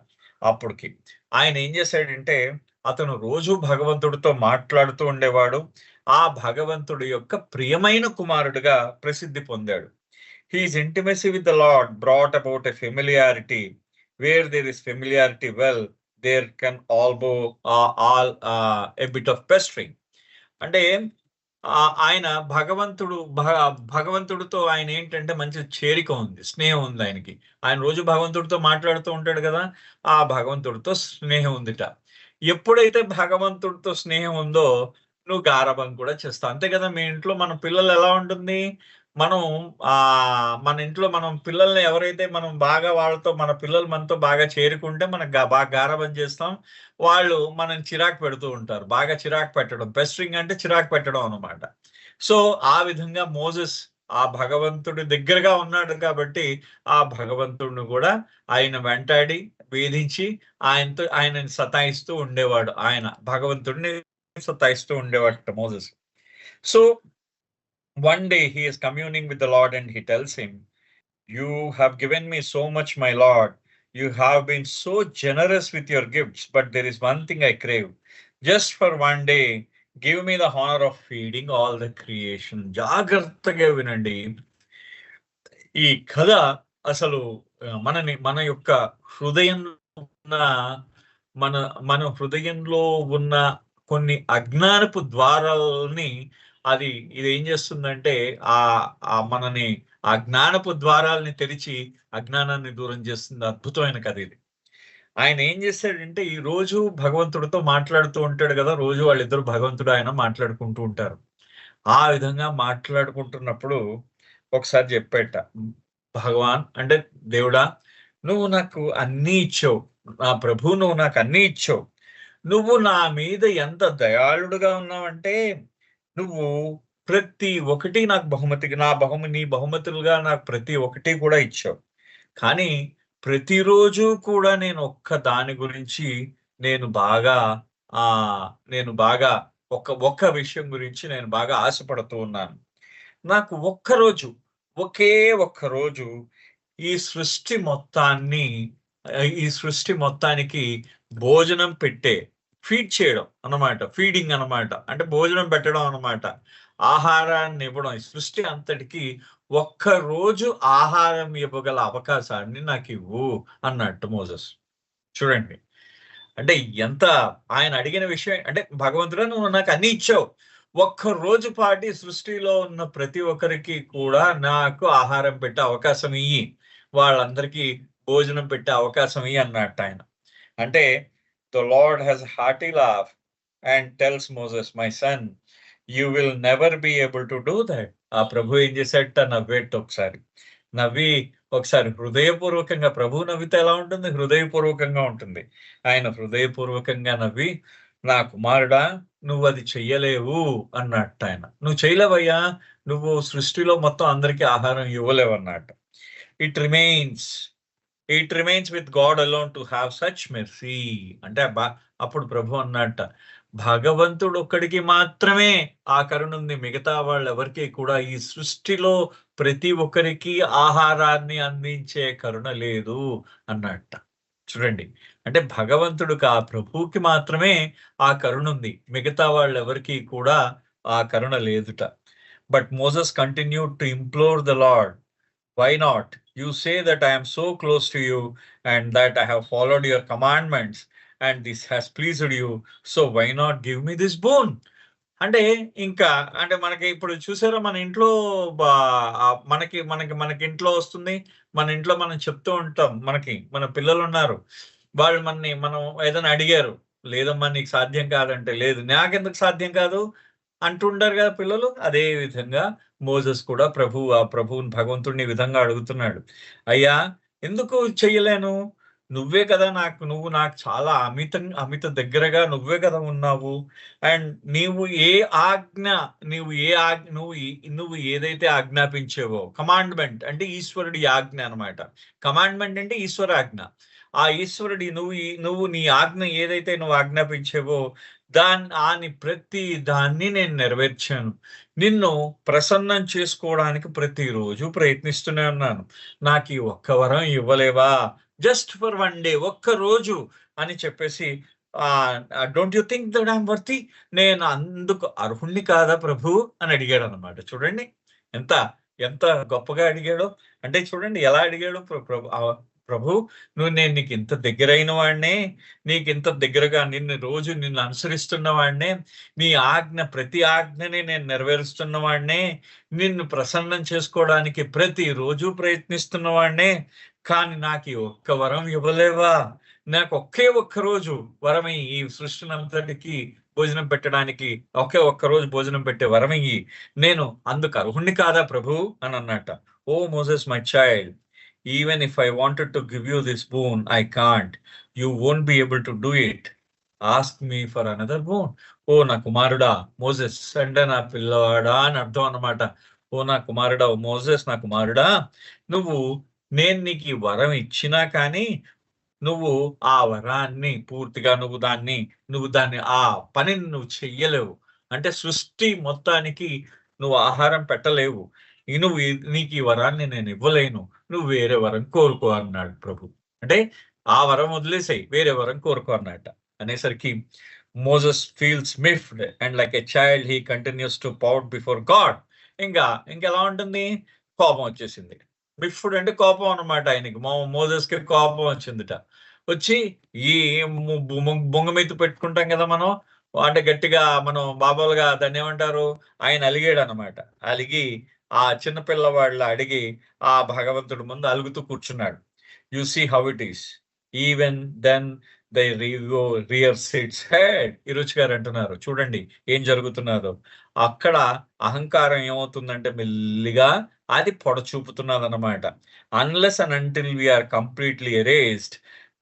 S1: అప్పటికి ఆయన ఏం చేశాడంటే అతను రోజు భగవంతుడితో మాట్లాడుతూ ఉండేవాడు. ఆ భగవంతుడి యొక్క ప్రియమైన కుమారుడుగా ప్రసిద్ధి పొందాడు. His intimacy with the Lord brought about a familiarity. Where there is familiarity, well, there can also a bit of pestering. అంటే ఆయన భగవంతుడితో ఆయన ఏంటంటే మంచి చేరిక ఉంది, స్నేహం ఉంది ఆయనకి. ఆయన రోజు భగవంతుడితో మాట్లాడుతూ ఉంటాడు కదా, ఆ భగవంతుడితో స్నేహం ఉందిట. ఎప్పుడైతే భగవంతుడితో స్నేహం ఉందో నువ్వు గారాబం కూడా చేస్తావు, అంతే కదా. మీ ఇంట్లో మన పిల్లలు ఎలా ఉంటుంది, మన ఇంట్లో మనం పిల్లల్ని ఎవరైతే మనం బాగా మన పిల్లలు మనతో బాగా చేరుకుంటే మనం బాగా గారాబం చేస్తాం. వాళ్ళు మనం చిరాకు పెడుతూ ఉంటారు. బాగా చిరాకు పెట్టడం, పెస్టరింగ్ అంటే చిరాకు పెట్టడం అన్నమాట. సో ఆ విధంగా మోసెస్ ఆ భగవంతుడి దగ్గరగా ఉన్నాడు కాబట్టి ఆ భగవంతుడిని కూడా ఆయన వెంటాడి వేధించి ఆయనని సతాయిస్తూ ఉండేవాడు. ఆయన భగవంతుడిని సతాయిస్తూ ఉండేవాడు Moses. So one day he is communing with the Lord and he tells him, "You have given me so much, my Lord. You have been so generous with your gifts, but there is one thing I crave. Just for one day, give me the honor of feeding all the creation." జాగ్రత్తగా వినండి. ఈ కథ అసలు మన యొక్క హృదయంలో ఉన్న మన హృదయంలో ఉన్న కొన్ని అజ్ఞానపు ద్వారాలని ఇది ఏం చేస్తుందంటే మనని ఆ జ్ఞానపు ద్వారాలని తెరిచి అజ్ఞానాన్ని దూరం చేస్తుంది. అద్భుతమైన కథ ఇది. ఆయన ఏం చేశాడంటే ఈ రోజు భగవంతుడితో మాట్లాడుతూ ఉంటాడు కదా, రోజు వాళ్ళిద్దరు భగవంతుడు ఆయన మాట్లాడుకుంటూ ఉంటారు. ఆ విధంగా మాట్లాడుకుంటున్నప్పుడు ఒకసారి చెప్పేట, భగవాన్ అంటే దేవుడా, నువ్వు నాకు అన్నీ ఇచ్చావు, నా ప్రభు నువ్వు నాకు అన్నీ ఇచ్చావు. నువ్వు నా మీద ఎంత దయాళుడుగా ఉన్నావంటే నువ్వు ప్రతి ఒక్కటి నాకు నీ బహుమతులుగా నాకు ప్రతి ఒక్కటి కూడా ఇచ్చావు. కానీ ప్రతిరోజు కూడా నేను ఒక్క దాని గురించి నేను బాగా ఒక్క విషయం గురించి నేను బాగా ఆశపడుతూ ఉన్నాను. నాకు ఒకే ఒక్క రోజు ఈ సృష్టి మొత్తాన్ని ఈ సృష్టి మొత్తానికి భోజనం పెట్టే, ఫీడ్ చేయడం అన్నమాట, ఫీడింగ్ అన్నమాట, అంటే భోజనం పెట్టడం అన్నమాట, ఆహారాన్ని ఇవ్వడం. ఈ సృష్టి అంతటికి ఒక్క రోజు ఆహారం ఇవ్వగల అవకాశాన్ని నాకు ఇవ్వు అన్నట్టు మోసెస్. చూడండి, అంటే ఎంత ఆయన అడిగిన విషయం. అంటే భగవంతుడా, నువ్వు నాకు అన్ని ఇచ్చావు, ఒక్క రోజు పాటి సృష్టిలో ఉన్న ప్రతి ఒక్కరికి కూడా నాకు ఆహారం పెట్టే అవకాశం ఇయ్యి, వాళ్ళందరికీ భోజనం పెట్టే అవకాశం ఇయ్యి అన్నట్టు ఆయన. అంటే the lord has hearty laugh and tells Moses, my son, you will never be able to do that. ఆ ప్రభు ఏం చేశాడట, నవ్వేట ఒకసారి, నవ్వి ఒకసారి హృదయపూర్వకంగా, ప్రభు నవ్వితే ఎలా ఉంటుంది, హృదయపూర్వకంగా ఉంటుంది. ఆయన హృదయపూర్వకంగా నవ్వి, నా కుమారుడా, నువ్వు అది చెయ్యలేవు అన్నట్టు ఆయన. నువ్వు చేయలేవయ్యా, నువ్వు సృష్టిలో మొత్తం అందరికీ ఆహారం ఇవ్వలేవు అన్నట్టు. It remains with God alone to have such mercy. అంటే అప్పుడు ప్రభు అన్నట్ట, భగవంతుడు ఒక్కడికి మాత్రమే ఆ కరుణ ఉంది, మిగతా వాళ్ళు ఎవరికి కూడా ఈ సృష్టిలో ప్రతి ఒక్కరికి ఆహారాన్ని అందించే కరుణ లేదు అన్నట్ట. చూడండి, అంటే భగవంతుడికి, ఆ ప్రభువుకి మాత్రమే ఆ కరుణ ఉంది, మిగతా వాళ్ళు ఎవరికి కూడా ఆ కరుణ లేదుట. But Moses continued to implore the Lord, why not? You say that I am so close to you and that I have followed your commandments and this has pleased you. So why not give me this boon? అంటే ఇంకా, అంటే మనకి ఇప్పుడు చూసారా, మన ఇంట్లో మనకి మనకి మనకి ఇంట్లో వస్తుంది, మన ఇంట్లో మనం చెప్తూ ఉంటాం, మన పిల్లలు ఉన్నారు, వాళ్ళు మనం ఏదైనా అడిగారు, లేదమ్మా నీకు సాధ్యం కాదంటే, లేదు నాకెందుకు సాధ్యం కాదు అంటుంటారు కదా పిల్లలు. అదే విధంగా మోసెస్ కూడా ఆ ప్రభువుని, భగవంతుడిని ఈ విధంగా అడుగుతున్నాడు, అయ్యా ఎందుకు చెయ్యలేను, నువ్వే కదా నువ్వు నాకు చాలా అమిత దగ్గరగా నువ్వే కదా ఉన్నావు, అండ్ నువ్వు ఏదైతే ఆజ్ఞాపించేవో, కమాండ్మెంట్ అంటే ఈశ్వరుడి ఆజ్ఞ అనమాట, కమాండ్మెంట్ అంటే ఈశ్వర ఆజ్ఞ, ఆ ఈశ్వరుడి నువ్వు నీ ఆజ్ఞ ఏదైతే నువ్వు ఆజ్ఞాపించేవో ప్రతి దాన్ని నేను నెరవేర్చాను, నిన్ను ప్రసన్నం చేసుకోవడానికి ప్రతిరోజు ప్రయత్నిస్తూనే ఉన్నాను, నాకు ఈ ఒక్క వరం ఇవ్వలేవా, జస్ట్ ఫర్ వన్ డే, ఒక్క రోజు అని చెప్పేసి, don't you think that I'm worthy, నేను అందుకు అర్హుణ్ణి కాదా ప్రభు అని అడిగాడు అనమాట. చూడండి ఎంత ఎంత గొప్పగా అడిగాడో. అంటే చూడండి ఎలా అడిగాడు ప్రభు, నేను నీకు ఇంత దగ్గరైన వాడినే, నీకు ఇంత దగ్గరగా రోజు నిన్ను అనుసరిస్తున్న వాడినే, నీ ప్రతి ఆజ్ఞని నేను నెరవేరుస్తున్న వాడినే, నిన్ను ప్రసన్నం చేసుకోవడానికి ప్రతిరోజు ప్రయత్నిస్తున్న వాడినే, కానీ నాకు ఈ ఒక్క వరం ఇవ్వలేవా, నాకు ఒక్క రోజు వరం ఈ సృష్టినంతటికి భోజనం పెట్టడానికి ఒక్క రోజు భోజనం పెట్టే వరం ఇయ్యి, నేను అందుకు అర్హుణ్ణి కాదా ప్రభు అని అన్నట్ట. Oh Moses my child, even if I wanted to give you this boon, I can't. You won't be able to do it. Ask me for another boon. ఓ నా కుమారుడా, మోసెస్ అంటే నా పిల్లవాడా అని అర్థం అన్నమాట. ఓ నా కుమారుడా, మోసెస్ నా కుమారుడా, నేను నీకు ఈ వరం ఇచ్చినా కానీ నువ్వు ఆ వరాన్ని పూర్తిగా నువ్వు దాన్ని ఆ పనిని నువ్వు చెయ్యలేవు. అంటే సృష్టి మొత్తానికి నువ్వు ఆహారం పెట్టలేవు, నీకు ఈ వరాన్ని నేను ఇవ్వలేను, నువ్వు వేరే వరం కోరుకో అన్నాడు ప్రభు. అంటే ఆ వరం వదిలేసాయి, వేరే వరం కోరుకో అన్నట్ట. అనేసరికి Moses feels miffed and like a child he continues to pout before God. ఇంకెలా ఉంటుంది, కోపం వచ్చేసింది. మిఫ్డ్ అంటే కోపం అన్నమాట. ఆయనకి మోసెస్ కి కోపం వచ్చిందిట. వచ్చి ఈ బొంగ మీద పెట్టుకుంటాం కదా మనం, అంటే గట్టిగా మనం బాబాలుగా దాన్ని ఏమంటారు, ఆయన అలిగాడు అనమాట. అలిగి ఆ చిన్న పిల్లవాళ్ళ అడిగి ఆ భగవంతుడి ముందు అలుగుతూ కూర్చున్నాడు. You see how it is, even then they rears its head. Eruch garu అంటున్నారు, చూడండి ఏం జరుగుతున్నదో అక్కడ. అహంకారం ఏమవుతుందంటే మెల్లిగా అది పొడచూపుతున్నది అనమాట. Unless and until we're completely erased,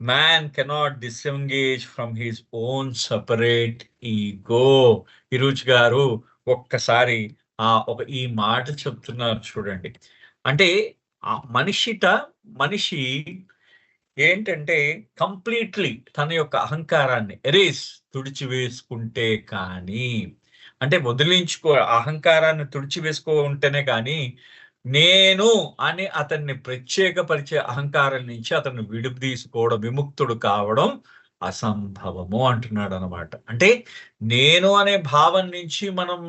S1: man cannot disengage from his own separate ego. Eruch garu ఒక్కసారి ఈ మాట చెప్తున్నారు చూడండి. అంటే మనిషి ఏంటంటే కంప్లీట్లీ తన యొక్క అహంకారాన్ని తుడిచివేసుకుంటే కానీ, అంటే అహంకారాన్ని తుడిచివేసుకో ఉంటేనే కానీ నేను అని అతన్ని ప్రత్యేకపరిచే అహంకారం నుంచి అతన్ని తీసుకోవడం, విముక్తుడు కావడం అసంభవము అంటున్నాడు అనమాట. అంటే నేను అనే భావం నుంచి మనం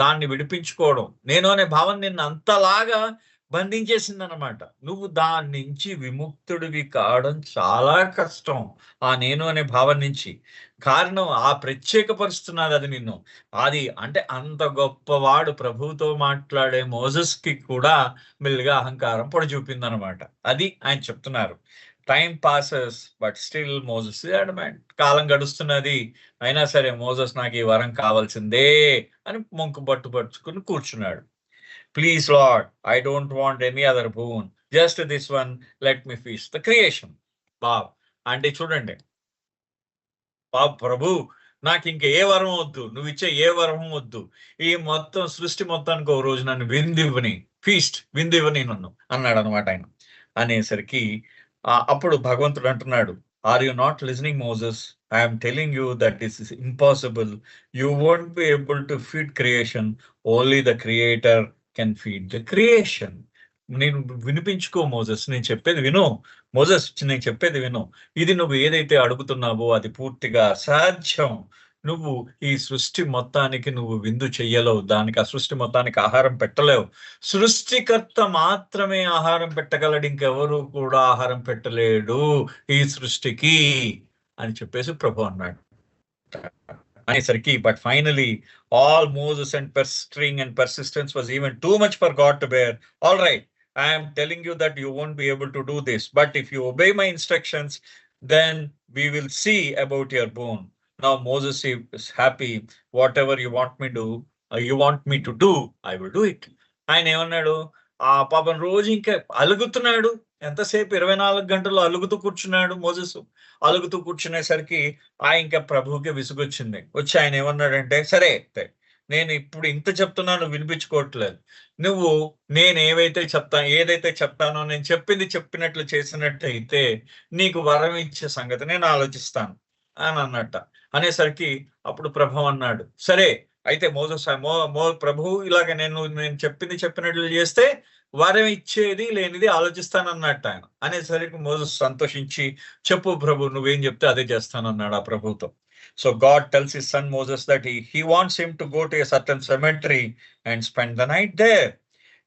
S1: దాన్ని విడిపించుకోవడం, నేను అనే భావం నిన్ను అంతలాగా బంధించేసింది అనమాట. నువ్వు దాని నుంచి విముక్తుడివి కావడం చాలా కష్టం, ఆ నేను అనే భావం నుంచి. కారణం ఆ ప్రత్యేకపరుస్తున్నది అది నిన్ను. అది అంటే అంత గొప్పవాడు ప్రభువుతో మాట్లాడే మోజెస్కి కూడా మెల్లిగా అహంకారం పొడి చూపిందనమాట. అది ఆయన చెప్తున్నారు. Time passes but still Moses adamant. కాలం గడుస్తున్నది, అయినా సరే మోజెస్ నాకు ఈ వరం కావాల్సిందే అని మొంకు పట్టుకుని కూర్చున్నాడు. Please lord, I don't want any other boon, just this one, let me feast the creation. Bob అంటే చూడండి, బాబు ప్రభు నాకు ఇంక ఏ వరం వద్దు, నువ్వు ఇచ్చే ఏ వరం వద్దు, ఈ మొత్తం సృష్టి మొత్తానికి ఒక రోజు నన్ను విందివ్వని, ఫీస్ట్ విందివ్వని నన్ను అన్నాడు అనమాట ఆయన. అనేసరికి అప్పుడు భగవంతుడు అంటున్నాడు, are you not listening Moses? I'm telling you that is impossible. You won't be able to feed creation, only the creator can feed the creation. నేను వినిపించుకో మోజెస్, నేను చెప్పేది విను మోజెస్, నేను చెప్పేది విను. ఇది నువ్వు ఏదైతే అడుగుతున్నావో అది పూర్తిగా అసాధ్యం. నువ్వు ఈ సృష్టి మొత్తానికి నువ్వు విందు చెయ్యలేవు, దానికి ఆ సృష్టి మొత్తానికి ఆహారం పెట్టలేవు. సృష్టికర్త మాత్రమే ఆహారం పెట్టగలడు, ఇంకెవరు కూడా ఆహారం పెట్టలేడు ఈ సృష్టికి అని చెప్పేసి ప్రభు అన్నాడు. అనేసరికి but finally all Moses and persevering and persistence was even too much for God to bear. All right, I am telling you that you won't be able to do this, but if you obey my instructions, then we will see about your bone. Now Moses is happy. Whatever you want me to do, I will do it. ఆయన ఏమన్నాడు, ఆ పాపం రోజు ఇంకా అలుగుతున్నాడు. ఎంతసేపు 24 గంటలు అలుగుతూ కూర్చున్నాడు మోజెస్. అలుగుతూ కూర్చునేసరికి ఇంకా ప్రభువుకి విసుగొచ్చింది. వచ్చి ఆయన ఏమన్నాడంటే, సరే నేను ఇప్పుడు ఇంత చెప్తున్నాను, వినిపించుకోవట్లేదు. నువ్వు నేను ఏదైతే చెప్తానో నేను చెప్పినట్లు చేసినట్టయితే నీకు వరం ఇచ్చే సంగతి నేను ఆలోచిస్తాను అని అన్నట్ట. అనేసరికి అప్పుడు ప్రభు అన్నాడు, సరే అయితే మోజెస్ ప్రభు ఇలాగ నేను చెప్పినట్లు చేస్తే వరం ఇచ్చేది లేనిది ఆలోచిస్తానన్నట్టు ఆయన. అనేసరికి మోజెస్ సంతోషించి, చెప్పు ప్రభు, నువ్వేం చెప్తే అదే చేస్తానన్నాడు ఆ ప్రభుతో. So God tells his son Moses that he wants him to go to a certain cemetery and spend the night there.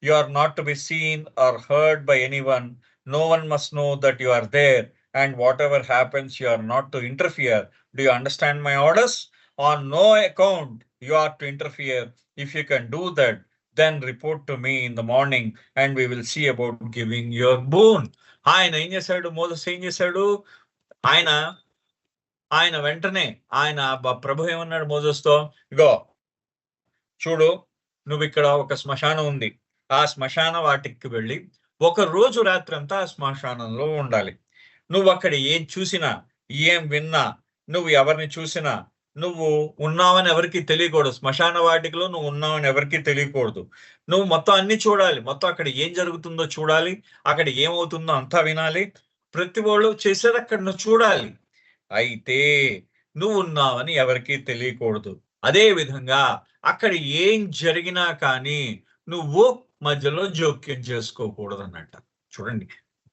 S1: You are not to be seen or heard by anyone. No one must know that you are there, and whatever happens, you are not to interfere. Do you understand my orders? On no account you are to interfere. If you can do that, then report to me in the morning and we will see about giving your boon. ఆయన ఏం చేశాడు, మోసెస్ ఏం చేశాడు, ఆయన వెంటనే ప్రభు ఏమన్నాడు మోజెస్తో, ఇగో చూడు, నువ్వు ఇక్కడ ఒక శ్మశానం ఉంది, ఆ శ్మశాన వాటికి వెళ్ళి ఒక రోజు రాత్రి అంతా ఆ శ్మశానంలో ఉండాలి. నువ్వు అక్కడ ఏం చూసినా ఏం విన్నా, నువ్వు ఎవరిని చూసినా నువ్వు ఉన్నావని ఎవరికి తెలియకూడదు. శ్మశాన వాటికలో నువ్వు ఉన్నావని ఎవరికి తెలియకూడదు. నువ్వు మొత్తం అన్ని చూడాలి, మొత్తం అక్కడ ఏం జరుగుతుందో చూడాలి, అక్కడ ఏమవుతుందో అంతా వినాలి, ప్రతి వాళ్ళు చేసేది అక్కడ నువ్వు చూడాలి. అయితే నువ్వు ఉన్నావని ఎవరికి తెలియకూడదు. అదే విధంగా అక్కడ ఏం జరిగినా కానీ నువ్వు మధ్యలో జోక్యం చేసుకోకూడదు అన్నట్ట. చూడండి,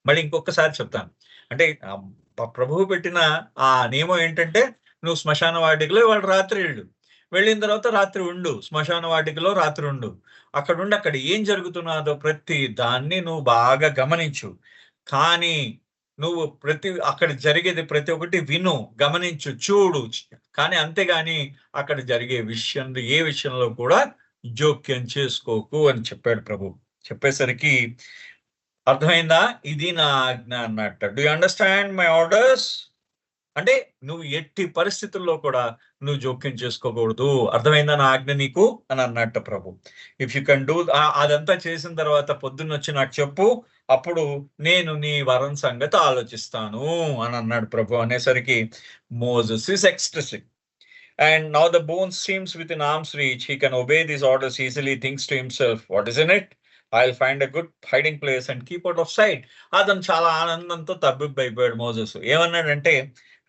S1: మళ్ళీ ఇంకొకసారి చెప్తాను. అంటే ప్రభువు పెట్టిన ఆ నియమం ఏంటంటే, నువ్వు శ్మశాన వాటికలో వాళ్ళు రాత్రి వెళ్ళిన తర్వాత రాత్రి ఉండు, శ్మశాన వాటికలో రాత్రి ఉండు, అక్కడ ఏం జరుగుతున్నదో ప్రతి దాన్ని నువ్వు బాగా గమనించు. కానీ నువ్వు అక్కడ జరిగేది ప్రతి ఒక్కటి విను, గమనించు, చూడు, కానీ అంతేగాని అక్కడ జరిగే ఏ విషయంలో కూడా జోక్యం చేసుకోకు అని చెప్పాడు ప్రభు. చెప్పేసరికి అర్థమైందా, ఇది నా ఆజ్ఞ అన్నట్టు. Do you understand my orders? అంటే నువ్వు ఎట్టి పరిస్థితుల్లో కూడా నువ్వు జోక్యం చేసుకోకూడదు, అర్థమైందా నా ఆజ్ఞ నీకు అని అన్నట్టు ప్రభు. ఇఫ్ యూ కెన్ డూ, అదంతా చేసిన తర్వాత పొద్దున్న వచ్చి నాకు చెప్పు, అప్పుడు నేను నీ వరం సంగతి ఆలోచిస్తాను అని అన్నాడు ప్రభు. అనేసరికి Moses is expressing. And now the bone seems within arm's reach. He can obey these orders easily, thinks to himself, what is in it? I'll find a good hiding place and keep out of sight. అతను చాలా ఆనందంతో తబ్బిబ్బైపోయాడు మోసెస్. ఏమన్నాడంటే,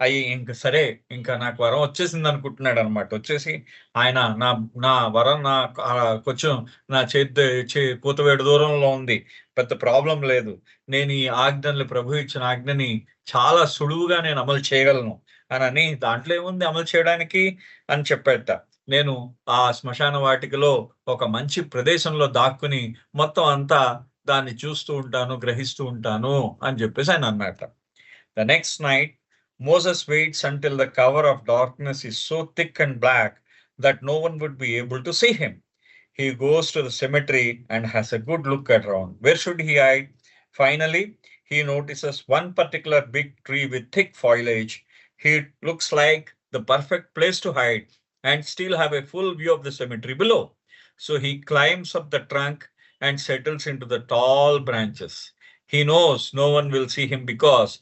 S1: అయ్యి ఇంక సరే ఇంకా నాకు వరం వచ్చేసింది అనుకుంటున్నాడు అనమాట. వచ్చేసి ఆయన నా నా వరం కొంచెం నా కూతవేడు దూరంలో ఉంది. పెద్ద ప్రాబ్లం లేదు. నేను ఈ ఆజ్ఞల్ని ప్రభు ఇచ్చిన ఆజ్ఞని చాలా సులువుగా నేను అమలు చేయగలను అనని, దాంట్లో ఏముంది అమలు చేయడానికి అని చెప్పేట. నేను ఆ శ్మశాన వాటికలో ఒక మంచి ప్రదేశంలో దాక్కుని మొత్తం అంతా దాన్ని చూస్తూ ఉంటాను, గ్రహిస్తూ ఉంటాను అని చెప్పేసి ఆయన అన్నమాట. The next night, Moses waits until the cover of darkness is so thick and black that no one would be able to see him. He goes to the cemetery and has a good look around. Where should he hide? Finally, he notices one particular big tree with thick foliage. It looks like the perfect place to hide and still have a full view of the cemetery below. So he climbs up the trunk and settles into the tall branches. He knows no one will see him because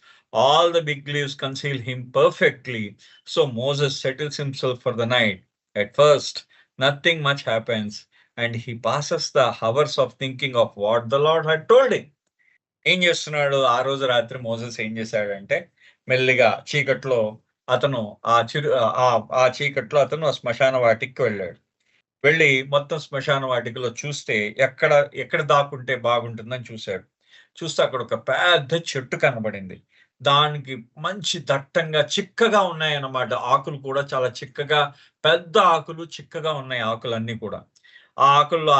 S1: all the big leaves conceal him perfectly. So Moses settles himself for the night. At first, nothing much happens, and he passes the hours of thinking of what the Lord had told him. ఏం చేస్తున్నాడు ఆ రోజు రాత్రి మోసెస్ ఏం చేశాడంటే, మెల్లిగా చీకట్లో అతను ఆ చీకట్లో అతను శ్మశాన వాటికి వెళ్ళాడు. వెళ్ళి మొత్తం శ్మశాన వాటికలో చూస్తే ఎక్కడ దాక్కుంటే బాగుంటుందని చూశాడు. చూస్తే అక్కడ ఒక పెద్ద చెట్టు కనబడింది. దానికి మంచి దట్టంగా చిక్కగా ఉన్నాయన్నమాట. ఆకులు కూడా చాలా చిక్కగా, పెద్ద ఆకులు చిక్కగా ఉన్నాయి ఆకులన్నీ కూడా. ఆ ఆకుల్లో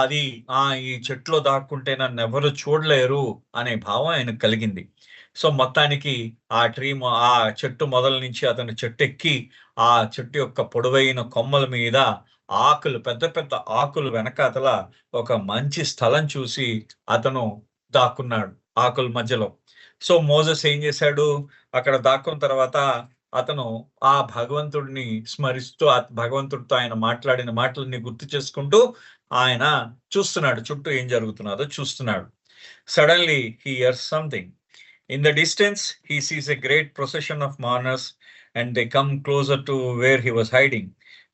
S1: ఈ చెట్టులో దాక్కుంటే నన్నెవరు చూడలేరు అనే భావం ఆయనకు కలిగింది. సో మొత్తానికి ఆ చెట్టు మొదల నుంచి అతను చెట్టు ఎక్కి ఆ చెట్టు యొక్క పొడవైన కొమ్మల మీద పెద్ద పెద్ద ఆకులు వెనకాతల ఒక మంచి స్థలం చూసి అతను దాక్కున్నాడు ఆకుల మధ్యలో. సో మోసెస్ ఏం చేశాడు, అక్కడ దాక్కున్న తర్వాత అతను ఆ భగవంతుడిని స్మరిస్తూ భగవంతుడితో ఆయన మాట్లాడిన మాటలని గుర్తు చేసుకుంటూ ఆయన చూస్తున్నాడు, చుట్టూ ఏం జరుగుతున్నదో చూస్తున్నాడు. Suddenly he here's something. In the distance, he sees a great procession of mourners, and they come closer to where he was hiding.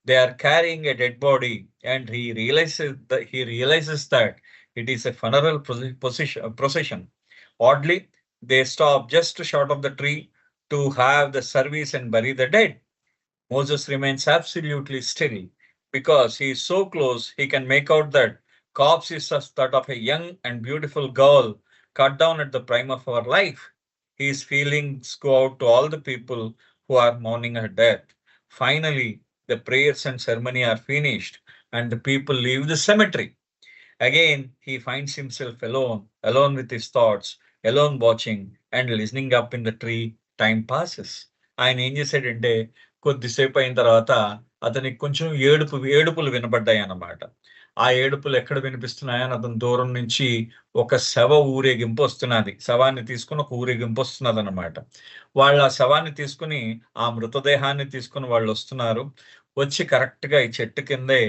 S1: They are carrying a dead body, and he realizes that it is a funeral procession. Oddly, they stop just short of the tree to have the service and bury the dead. Moses remains absolutely still because he is so close he can make out that corpse is that of a young and beautiful girl cut down at the prime of her life. His feelings go out to all the people who are mourning her death. Finally, the prayers and ceremony are finished and the people leave the cemetery. Again, he finds himself alone with his thoughts, alone watching and listening up in the tree. Time passes. ఆయన ఏం చేశాడంటే, కొద్దిసేపు అయిన తర్వాత అతనికి కొంచెం ఏడుపులు వినబడ్డాయి అన్నమాట. ఆ ఏడుపులు ఎక్కడ వినిపిస్తున్నాయని అతను దూరం నుంచి ఒక శవ ఊరేగింపు వస్తున్నది. శవాన్ని తీసుకుని ఒక ఊరేగింపు వస్తున్నది అన్నమాట. వాళ్ళు ఆ శవాన్ని తీసుకుని ఆ మృతదేహాన్ని తీసుకుని వాళ్ళు వస్తున్నారు. వచ్చి కరెక్ట్ గా ఈ చెట్టు కిందే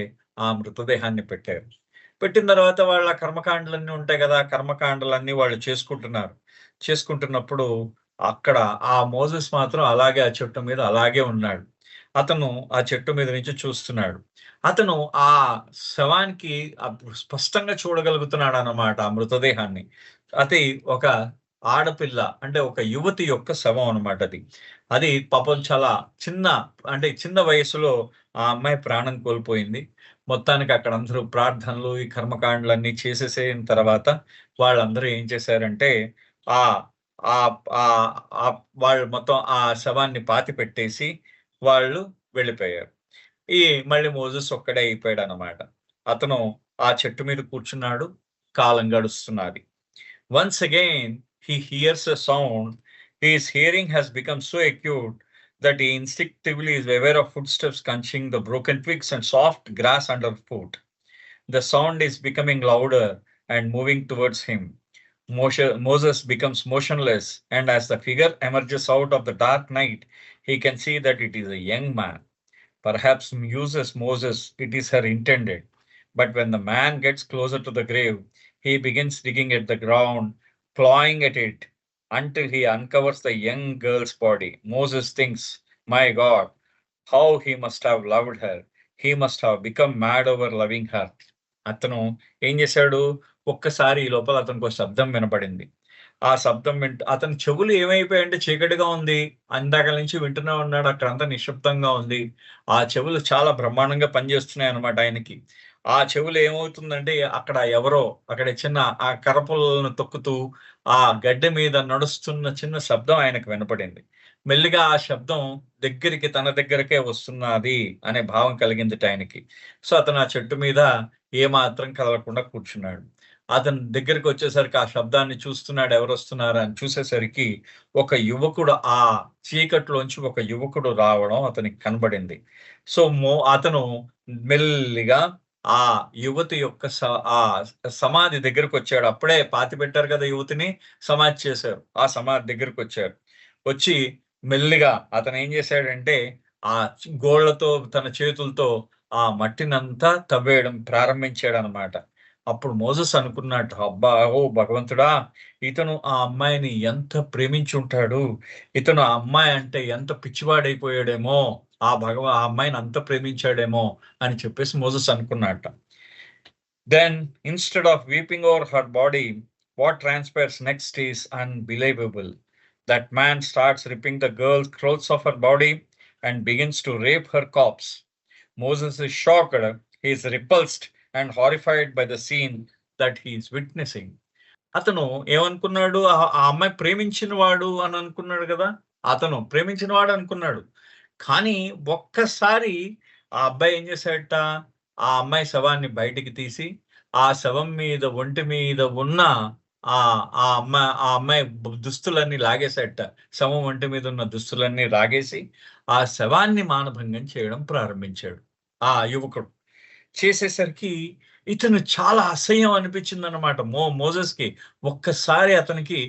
S1: ఆ మృతదేహాన్ని పెట్టారు. పెట్టిన తర్వాత వాళ్ళ కర్మకాండలన్నీ ఉంటాయి కదా, కర్మకాండలన్నీ వాళ్ళు చేసుకుంటున్నప్పుడు అక్కడ ఆ మోసెస్ మాత్రం అలాగే ఆ చెట్టు మీద అలాగే ఉన్నాడు. అతను ఆ చెట్టు మీద నుంచి చూస్తున్నాడు. అతను ఆ శవానికి స్పష్టంగా చూడగలుగుతున్నాడు అన్నమాట ఆ మృతదేహాన్ని. అది ఒక ఆడపిల్ల, అంటే ఒక యువతి యొక్క శవం అన్నమాట. అది పాపం చాలా చిన్న వయసులో ఆ అమ్మాయి ప్రాణం కోల్పోయింది. మొత్తానికి అక్కడ అందరూ ప్రార్థనలు, ఈ కర్మకాండలన్నీ చేసేసిన తర్వాత వాళ్ళందరూ ఏం చేశారంటే వాళ్ళు మొత్తం ఆ శవాన్ని పాతి పెట్టేసి వాళ్ళు వెళ్ళిపోయారు. మళ్ళీ మోసెస్ ఒక్కడే అయిపోయాడు అన్నమాట. అతను ఆ చెట్టు మీద కూర్చున్నాడు, కాలం గడుస్తున్నది. Once again he hears a sound. His hearing has become so acute that he instinctively is aware of footsteps crunching the broken twigs and soft grass underfoot. The sound is becoming louder and moving towards him. Moses becomes motionless, and as the figure emerges out of the dark night, he can see that it is a young man. Perhaps Moses, it is her intended. But when the man gets closer to the grave, he begins digging at the ground, clawing at it until he uncovers the young girl's body. Moses thinks, my God, how he must have loved her. He must have become mad over loving her. అతను ఏం చేశాడు, ఒక్కసారి ఈ లోపల అతనికి ఒక శబ్దం వినపడింది. ఆ శబ్దం అతని చెవులు ఏమైపోయాయంటే చీకటిగా ఉంది, అందాక నుంచి వింటూనే ఉన్నాడు, అక్కడంతా నిశ్శబ్దంగా ఉంది. ఆ చెవులు చాలా బ్రహ్మాండంగా పనిచేస్తున్నాయి అన్నమాట ఆయనకి. ఆ చెవులు ఏమవుతుందంటే అక్కడ ఎవరో అక్కడ చిన్న ఆ కర్రపుల్లను తొక్కుతూ ఆ గడ్డి మీద నడుస్తున్న చిన్న శబ్దం ఆయనకు వినపడింది. మెల్లిగా ఆ శబ్దం తన దగ్గరకే వస్తున్నది అనే భావం కలిగిందిట ఆయనకి. సో అతను ఆ చెట్టు మీద ఏమాత్రం కదలకుండా కూర్చున్నాడు. అతని దగ్గరికి వచ్చేసరికి ఆ శబ్దాన్ని చూస్తున్నాడు, ఎవరొస్తున్నారా అని చూసేసరికి ఒక యువకుడు ఆ చీకట్లోంచి ఒక యువకుడు రావడం అతనికి కనబడింది. సో అతను మెల్లిగా ఆ యువతి యొక్క ఆ సమాధి దగ్గరకు వచ్చాడు. అప్పుడే పాతి పెట్టారు కదా యువతిని, సమాధి చేశారు. ఆ సమాధి దగ్గరకు వచ్చారు. వచ్చి మెల్లిగా అతను ఏం చేశాడంటే ఆ గోళ్లతో తన చేతులతో ఆ మట్టినంతా తవ్వేయడం ప్రారంభించాడనమాట. అప్పుడు మోసెస్ అనుకున్నట్టు, అబ్బా! ఓ భగవంతుడా! ఇతను ఆ అమ్మాయిని ఎంత ప్రేమించుంటాడు. ఇతను ఆ అమ్మాయి అంటే ఎంత పిచ్చివాడైపోయాడేమో. ఆ అమ్మాయిని అంత ప్రేమించాడేమో అని చెప్పేసి Moses అనుకున్నట్ట. Then, instead of weeping over her body, what transpires next is unbelievable. That man starts ripping the girl's clothes off her body and begins to rape her corpse. Moses is shocked, he is repulsed and horrified by the scene that he is witnessing. అతను ఏమనుకున్నాడు? ఆ అమ్మాయి ప్రేమించిన వాడు అని అనుకున్నాడు కదా! అతను ప్రేమించిన వాడు అనుకున్నాడు. కానీ ఒక్కసారి ఆ అబ్బాయి ఏం చేశాడట? ఆ అమ్మాయి శవాన్ని బయటికి తీసి, ఆ శవం మీద ఒంటి మీద ఉన్న ఆ అమ్మాయి దుస్తులన్నీ లాగేశాడట. శవం ఒంటి మీద ఉన్న దుస్తులన్నీ లాగేసి, ఆ శవాన్ని మానభంగం చేయడం ప్రారంభించాడు ఆ యువకుడు. చేసేసరికి ఇతను చాలా అసహ్యం అనిపించిందనమాట మోసెస్‌కి. ఒక్కసారి అతనికి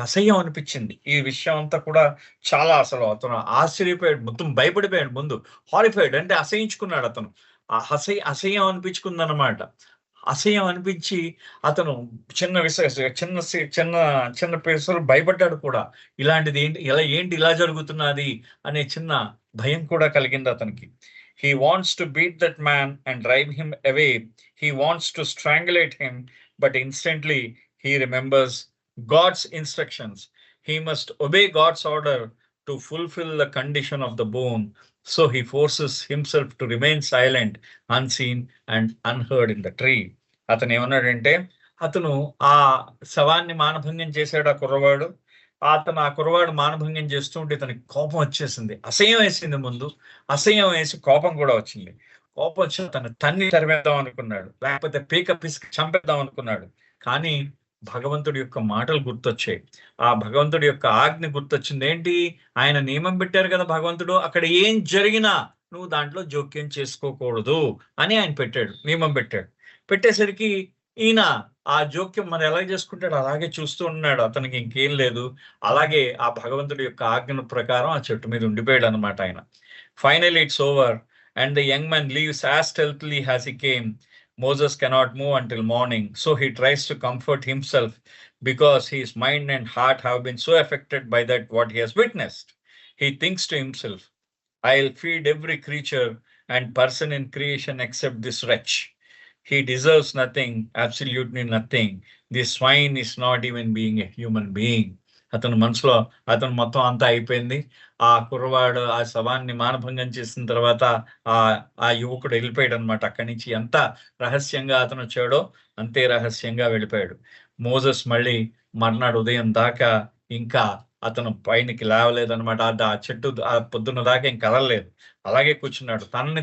S1: అసహ్యం అనిపించింది. ఈ విషయం అంతా కూడా చాలా అతను ఆశ్చర్యపోయాడు. మొత్తం భయపడిపోయాడు ముందు. హారిఫైడ్ అంటే అసహించుకున్నాడు అతను. అసహ్యం అనిపించుకుందనమాట. అసహ్యం అనిపించి అతను చిన్న పేసరు భయపడ్డాడు కూడా. ఇలాంటిది ఏంటి ఇలా జరుగుతున్నది అనే చిన్న భయం కూడా కలిగింది అతనికి. He wants to beat that man and drive him away. He wants to strangulate him, but instantly he remembers God's instructions. He must obey God's order to fulfill the condition of the bone. So he forces himself to remain silent, unseen, and unheard in the tree. అతను ఏమన్నాడంటే, అతను ఆ శవాన్ని మానభంగం చేశాడు ఆ కుర్రవాడు. ఆ కుర్రవాడు మానభంగం చేస్తూ ఉంటే ఇతనికి కోపం వచ్చేసింది. అసహ్యం వేసింది ముందు. అసహ్యం వేసి కోపం కూడా వచ్చింది. కోపం వచ్చి తను తన్ని తరివేద్దాం అనుకున్నాడు. లేకపోతే పీక పిసికి చంపేద్దాం అనుకున్నాడు. కానీ భగవంతుడి యొక్క మాటలు గుర్తొచ్చాయి. ఆ భగవంతుడి యొక్క ఆజ్ఞ గుర్తొచ్చింది. ఏంటి? ఆయన నియమం పెట్టారు కదా భగవంతుడు, అక్కడ ఏం జరిగినా నువ్వు దాంట్లో జోక్యం చేసుకోకూడదు అని ఆయన పెట్టాడు, నియమం పెట్టాడు. పెట్టేసరికి ఈయన ఆ జోక్యం మరి ఎలా చేసుకుంటాడు? అలాగే చూస్తూ ఉన్నాడు. అతనికి ఇంకేం లేదు. అలాగే ఆ భగవంతుడి యొక్క ఆజ్ఞ ప్రకారం ఆ చెట్టు మీద ఉండిపోయాడు అనమాట ఆయన. Finally it's over and the young man leaves as stealthily as he came. Moses cannot move until morning, so he tries to comfort himself because his mind and heart have been so affected by that what he has witnessed. He thinks to himself, I'll feed every creature and person in creation except this wretch. He deserves nothing, absolutely nothing. This swine is not even being a human being. అతని మనసులో మొత్తం అంతా అయిపోయింది. ఆ కుర్రవాడు ఆ శవాన్ని మానభంగం చేసిన తర్వాత ఆ యువకుడు వెళ్ళిపోయాడు అనమాట. అక్కడి నుంచి ఎంత రహస్యంగా అతను వచ్చాడో అంతే రహస్యంగా వెళ్ళిపోయాడు. మోసెస్ మళ్ళీ మర్నాడు ఉదయం దాకా ఇంకా అతను పైనకి లేవలేదనమాట. ఆ చెట్టు ఆ పొద్దున్న దాకా ఇంక కదలలేదు. అలాగే కూర్చున్నాడు. తన్ని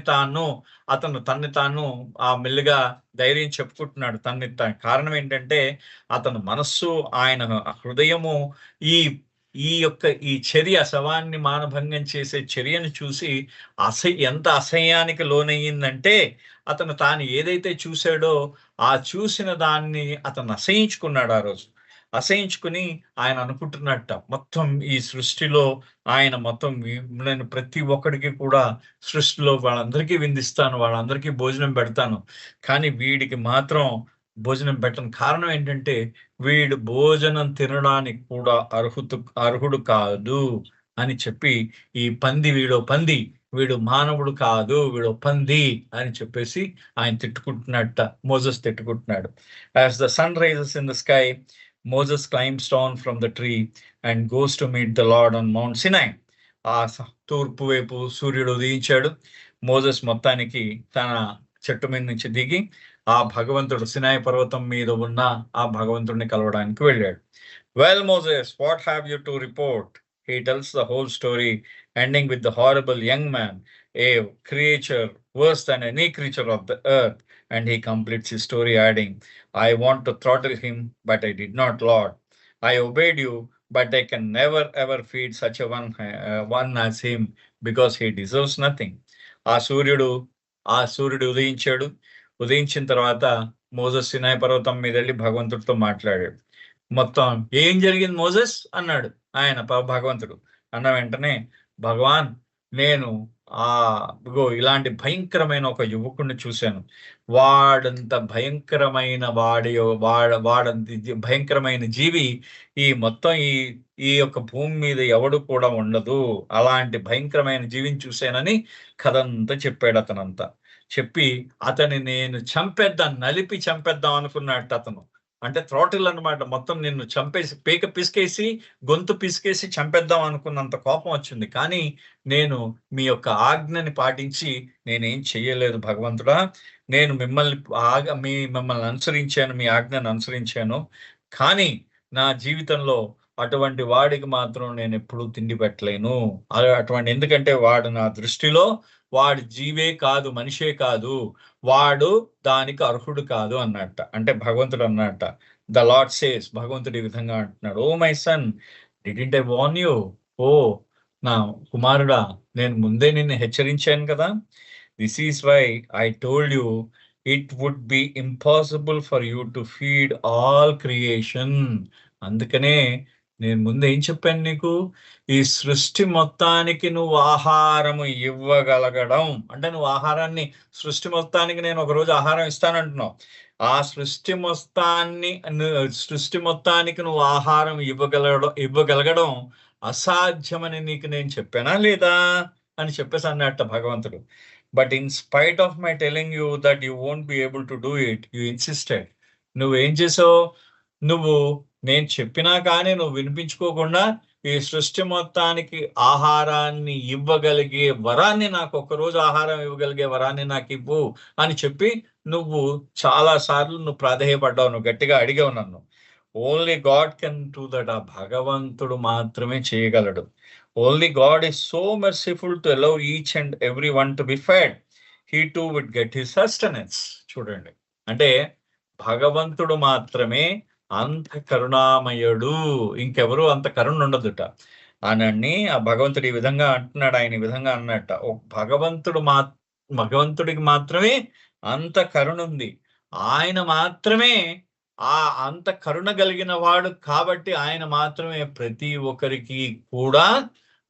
S1: తాను ఆ మెల్లిగా ధైర్యం చెప్పుకుంటున్నాడు. కారణం ఏంటంటే అతను మనస్సు, ఆయన హృదయము ఈ చర్య, శవాన్ని మానభంగం చేసే చర్యను చూసి ఎంత అసహ్యానికి లోనయ్యిందంటే తాను ఏదైతే చూశాడో ఆ చూసిన దాన్ని అతను అసహించుకున్నాడు. ఆ రోజు అసహించుకుని ఆయన అనుకుంటున్నట్ట, మొత్తం ఈ సృష్టిలో ఆయన మొత్తం నేను ప్రతి ఒక్కడికి కూడా సృష్టిలో వాళ్ళందరికీ విందిస్తాను, వాళ్ళందరికీ భోజనం పెడతాను, కానీ వీడికి మాత్రం భోజనం పెట్టను. కారణం ఏంటంటే వీడు భోజనం తినడానికి కూడా అర్హుడు కాదు అని చెప్పి వీడు మానవుడు కాదు, వీడు పంది అని చెప్పేసి ఆయన తిట్టుకుంటున్నట్ట. Moses తిట్టుకుంటున్నాడు. As the sun rises in the sky, Moses climbs down from the tree and goes to meet the Lord on Mount Sinai. ఆ తూర్పు వైపు సూర్యుడు ఉదయించాడు. మోజెస్ మొత్తానికి తన చెట్టు మీద నుంచి దిగి ఆ భగవంతుడు సినాయి పర్వతం మీద ఉన్న ఆ భగవంతుడిని కలవడానికి వెళ్ళాడు. Well, Moses, what have you to report? He tells the whole story, ending with the horrible young man, a creature worse than any creature of the earth. And he completes his story adding, I want to throttle him, but I did not, Lord. I obeyed you, but I can never ever feed such a one as him, because he deserves nothing. ఆ సూర్యుడు ఉదయించాడు. ఉదయించిన తర్వాత మోజెస్ సినాయి పర్వతం మీద వెళ్ళి భగవంతుడితో మాట్లాడాడు. మొత్తం ఏం జరిగింది మోజెస్ అన్నాడు ఆయన భగవంతుడు. అన్న వెంటనే భగవాన్, నేను ఇలాంటి భయంకరమైన ఒక యువకుడిని చూశాను. వాడంత భయంకరమైన వాడంత భయంకరమైన జీవి ఈ మొత్తం ఈ యొక్క భూమి మీద ఎవడు కూడా ఉండదు. అలాంటి భయంకరమైన జీవిని చూశానని కథంతా చెప్పాడు. అతనంతా చెప్పి అతని నేను నలిపి చంపేద్దాం అనుకున్నాడు అతను. అంటే థ్రాటిల్ అన్నమాట. మొత్తం నిన్ను చంపేసి పీక పిసికేసి గొంతు పిసికేసి చంపేద్దాం అనుకున్నంత కోపం వచ్చింది. కానీ నేను మీ యొక్క ఆజ్ఞని పాటించి నేనేం చెయ్యలేదు భగవంతుడా. నేను మిమ్మల్ని అనుసరించాను, మీ ఆజ్ఞను అనుసరించాను. కానీ నా జీవితంలో అటువంటి వాడికి మాత్రం నేను ఎప్పుడూ తిండి పెట్టలేను. ఎందుకంటే వాడు నా దృష్టిలో వాడు జీవే కాదు, మనిషే కాదు, వాడు దానికి అర్హుడు కాదు అన్నట్ట. అంటే భగవంతుడు అన్నట్ట. ద లార్డ్ సేస్, భగవంతుడు ఈ విధంగా అంటున్నాడు, oh my son, didn't I warn you? ఓ నా కుమారుడా, నేను ముందే నిన్ను హెచ్చరించాను కదా. This is why I told you it would be impossible for you to feed all creation. అందుకనే నేను ముందు ఏం చెప్పాను నీకు, ఈ సృష్టి మొత్తానికి నువ్వు ఆహారము ఇవ్వగలగడం. అంటే నువ్వు ఆహారాన్ని, సృష్టి మొత్తానికి నేను ఒకరోజు ఆహారం ఇస్తానంటున్నావు. ఆ సృష్టి మొత్తానికి నువ్వు ఆహారం ఇవ్వగలగడం అసాధ్యమని నీకు నేను చెప్పానా లేదా అని చెప్పేసి అన్నట్ట భగవంతుడు. But in spite of my telling you that you won't be able to do it, you insisted. నువ్వేం చేసావు? నువ్వు నేను చెప్పినా కానీ నువ్వు వినిపించుకోకుండా ఈ సృష్టి మొత్తానికి ఆహారాన్ని ఇవ్వగలిగే వరాన్ని, నాకు ఒక్కరోజు ఆహారం ఇవ్వగలిగే వరాన్ని నాకు ఇవ్వు అని చెప్పి నువ్వు చాలా సార్లు నువ్వు ప్రాధేయపడ్డావు, నువ్వు గట్టిగా అడిగావు నన్ను. Only God can do that. ఆ భగవంతుడు మాత్రమే చేయగలడు. Only God is so merciful to allow each and every one to be fed. He too would get his sustenance. చూడండి, అంటే భగవంతుడు మాత్రమే అంత కరుణామయుడు, ఇంకెవరు అంత కరుణ ఉండదుట అని ఆ భగవంతుడు ఈ విధంగా అంటున్నాడు. ఆయన ఈ విధంగా అన్నట్ట, భగవంతుడికి మాత్రమే అంత కరుణ ఉంది. ఆయన మాత్రమే అంత కరుణ కలిగిన వాడు కాబట్టి ఆయన మాత్రమే ప్రతి ఒక్కరికి కూడా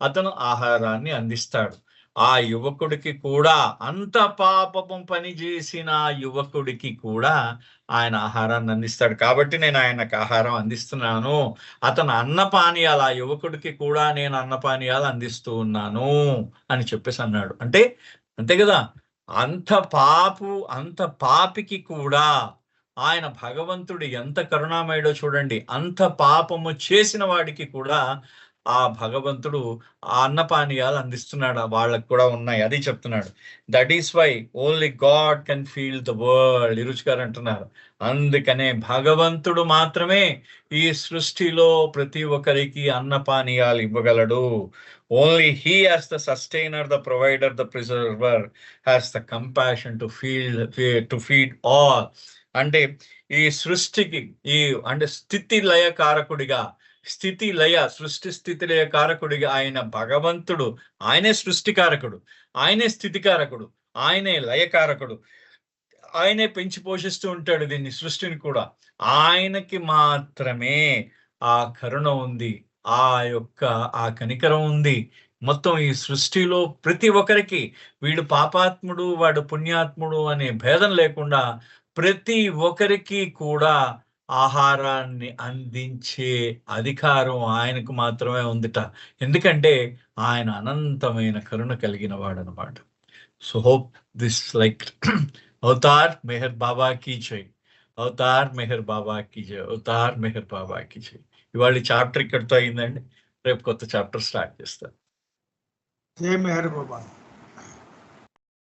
S1: అతను ఆహారాన్ని అందిస్తాడు. ఆ యువకుడికి కూడా, అంత పాపం పని చేసిన యువకుడికి కూడా ఆయన ఆహారాన్ని అందిస్తాడు. కాబట్టి నేను ఆయనకు ఆహారం అందిస్తున్నాను. అతను అన్నపానీయాలు, ఆ యువకుడికి కూడా నేను అన్నపానీయాలు అందిస్తూ ఉన్నాను అని చెప్పేసి అన్నాడు. అంటే అంతే కదా, అంత పాపికి కూడా ఆయన భగవంతుడు ఎంత కరుణామయుడో చూడండి. అంత పాపము చేసిన వాడికి కూడా ఆ భగవంతుడు ఆ అన్నపానీయాలు అందిస్తున్నాడు. వాళ్ళకు కూడా ఉన్నాయి, అది చెప్తున్నాడు. That is why only God can feel the world. Eruch garu అంటున్నారు, అందుకనే భగవంతుడు మాత్రమే ఈ సృష్టిలో ప్రతి ఒక్కరికి అన్నపానీయాలు ఇవ్వగలడు. Only he as the sustainer, the provider, the preserver has the compassion to feed all. అంటే ఈ సృష్టికి అంటే స్థితి లయకారకుడిగా, సృష్టి స్థితి లయ కారకుడిగా ఆయన భగవంతుడు. ఆయనే సృష్టికారకుడు, ఆయనే స్థితికారకుడు, ఆయనే లయకారకుడు, ఆయనే పెంచి పోషిస్తూ ఉంటాడు దీన్ని, సృష్టిని కూడా. ఆయనకి మాత్రమే ఆ కరుణ ఉంది, ఆ కనికరం ఉంది. మొత్తం ఈ సృష్టిలో ప్రతి ఒక్కరికి, వీడు పాపాత్ముడు వాడు పుణ్యాత్ముడు అనే భేదం లేకుండా ప్రతి ఒక్కరికి కూడా ఆహారాన్ని అందించే అధికారం ఆయనకు మాత్రమే ఉందిట. ఎందుకంటే ఆయన అనంతమైన కరుణ కలిగిన వాడు అనమాట. So hope this like Avatar Meher Baba కీ జై. అవతార్ మెహర్ బాబా కి జై, అవతార్ మెహర్ బాబా కి జై. ఇవాళ చాప్టర్ ఇక్కడితో అయిందండి. రేపు కొత్త చాప్టర్ స్టార్ట్ చేస్తాను.
S3: జై మెహర్ బాబా.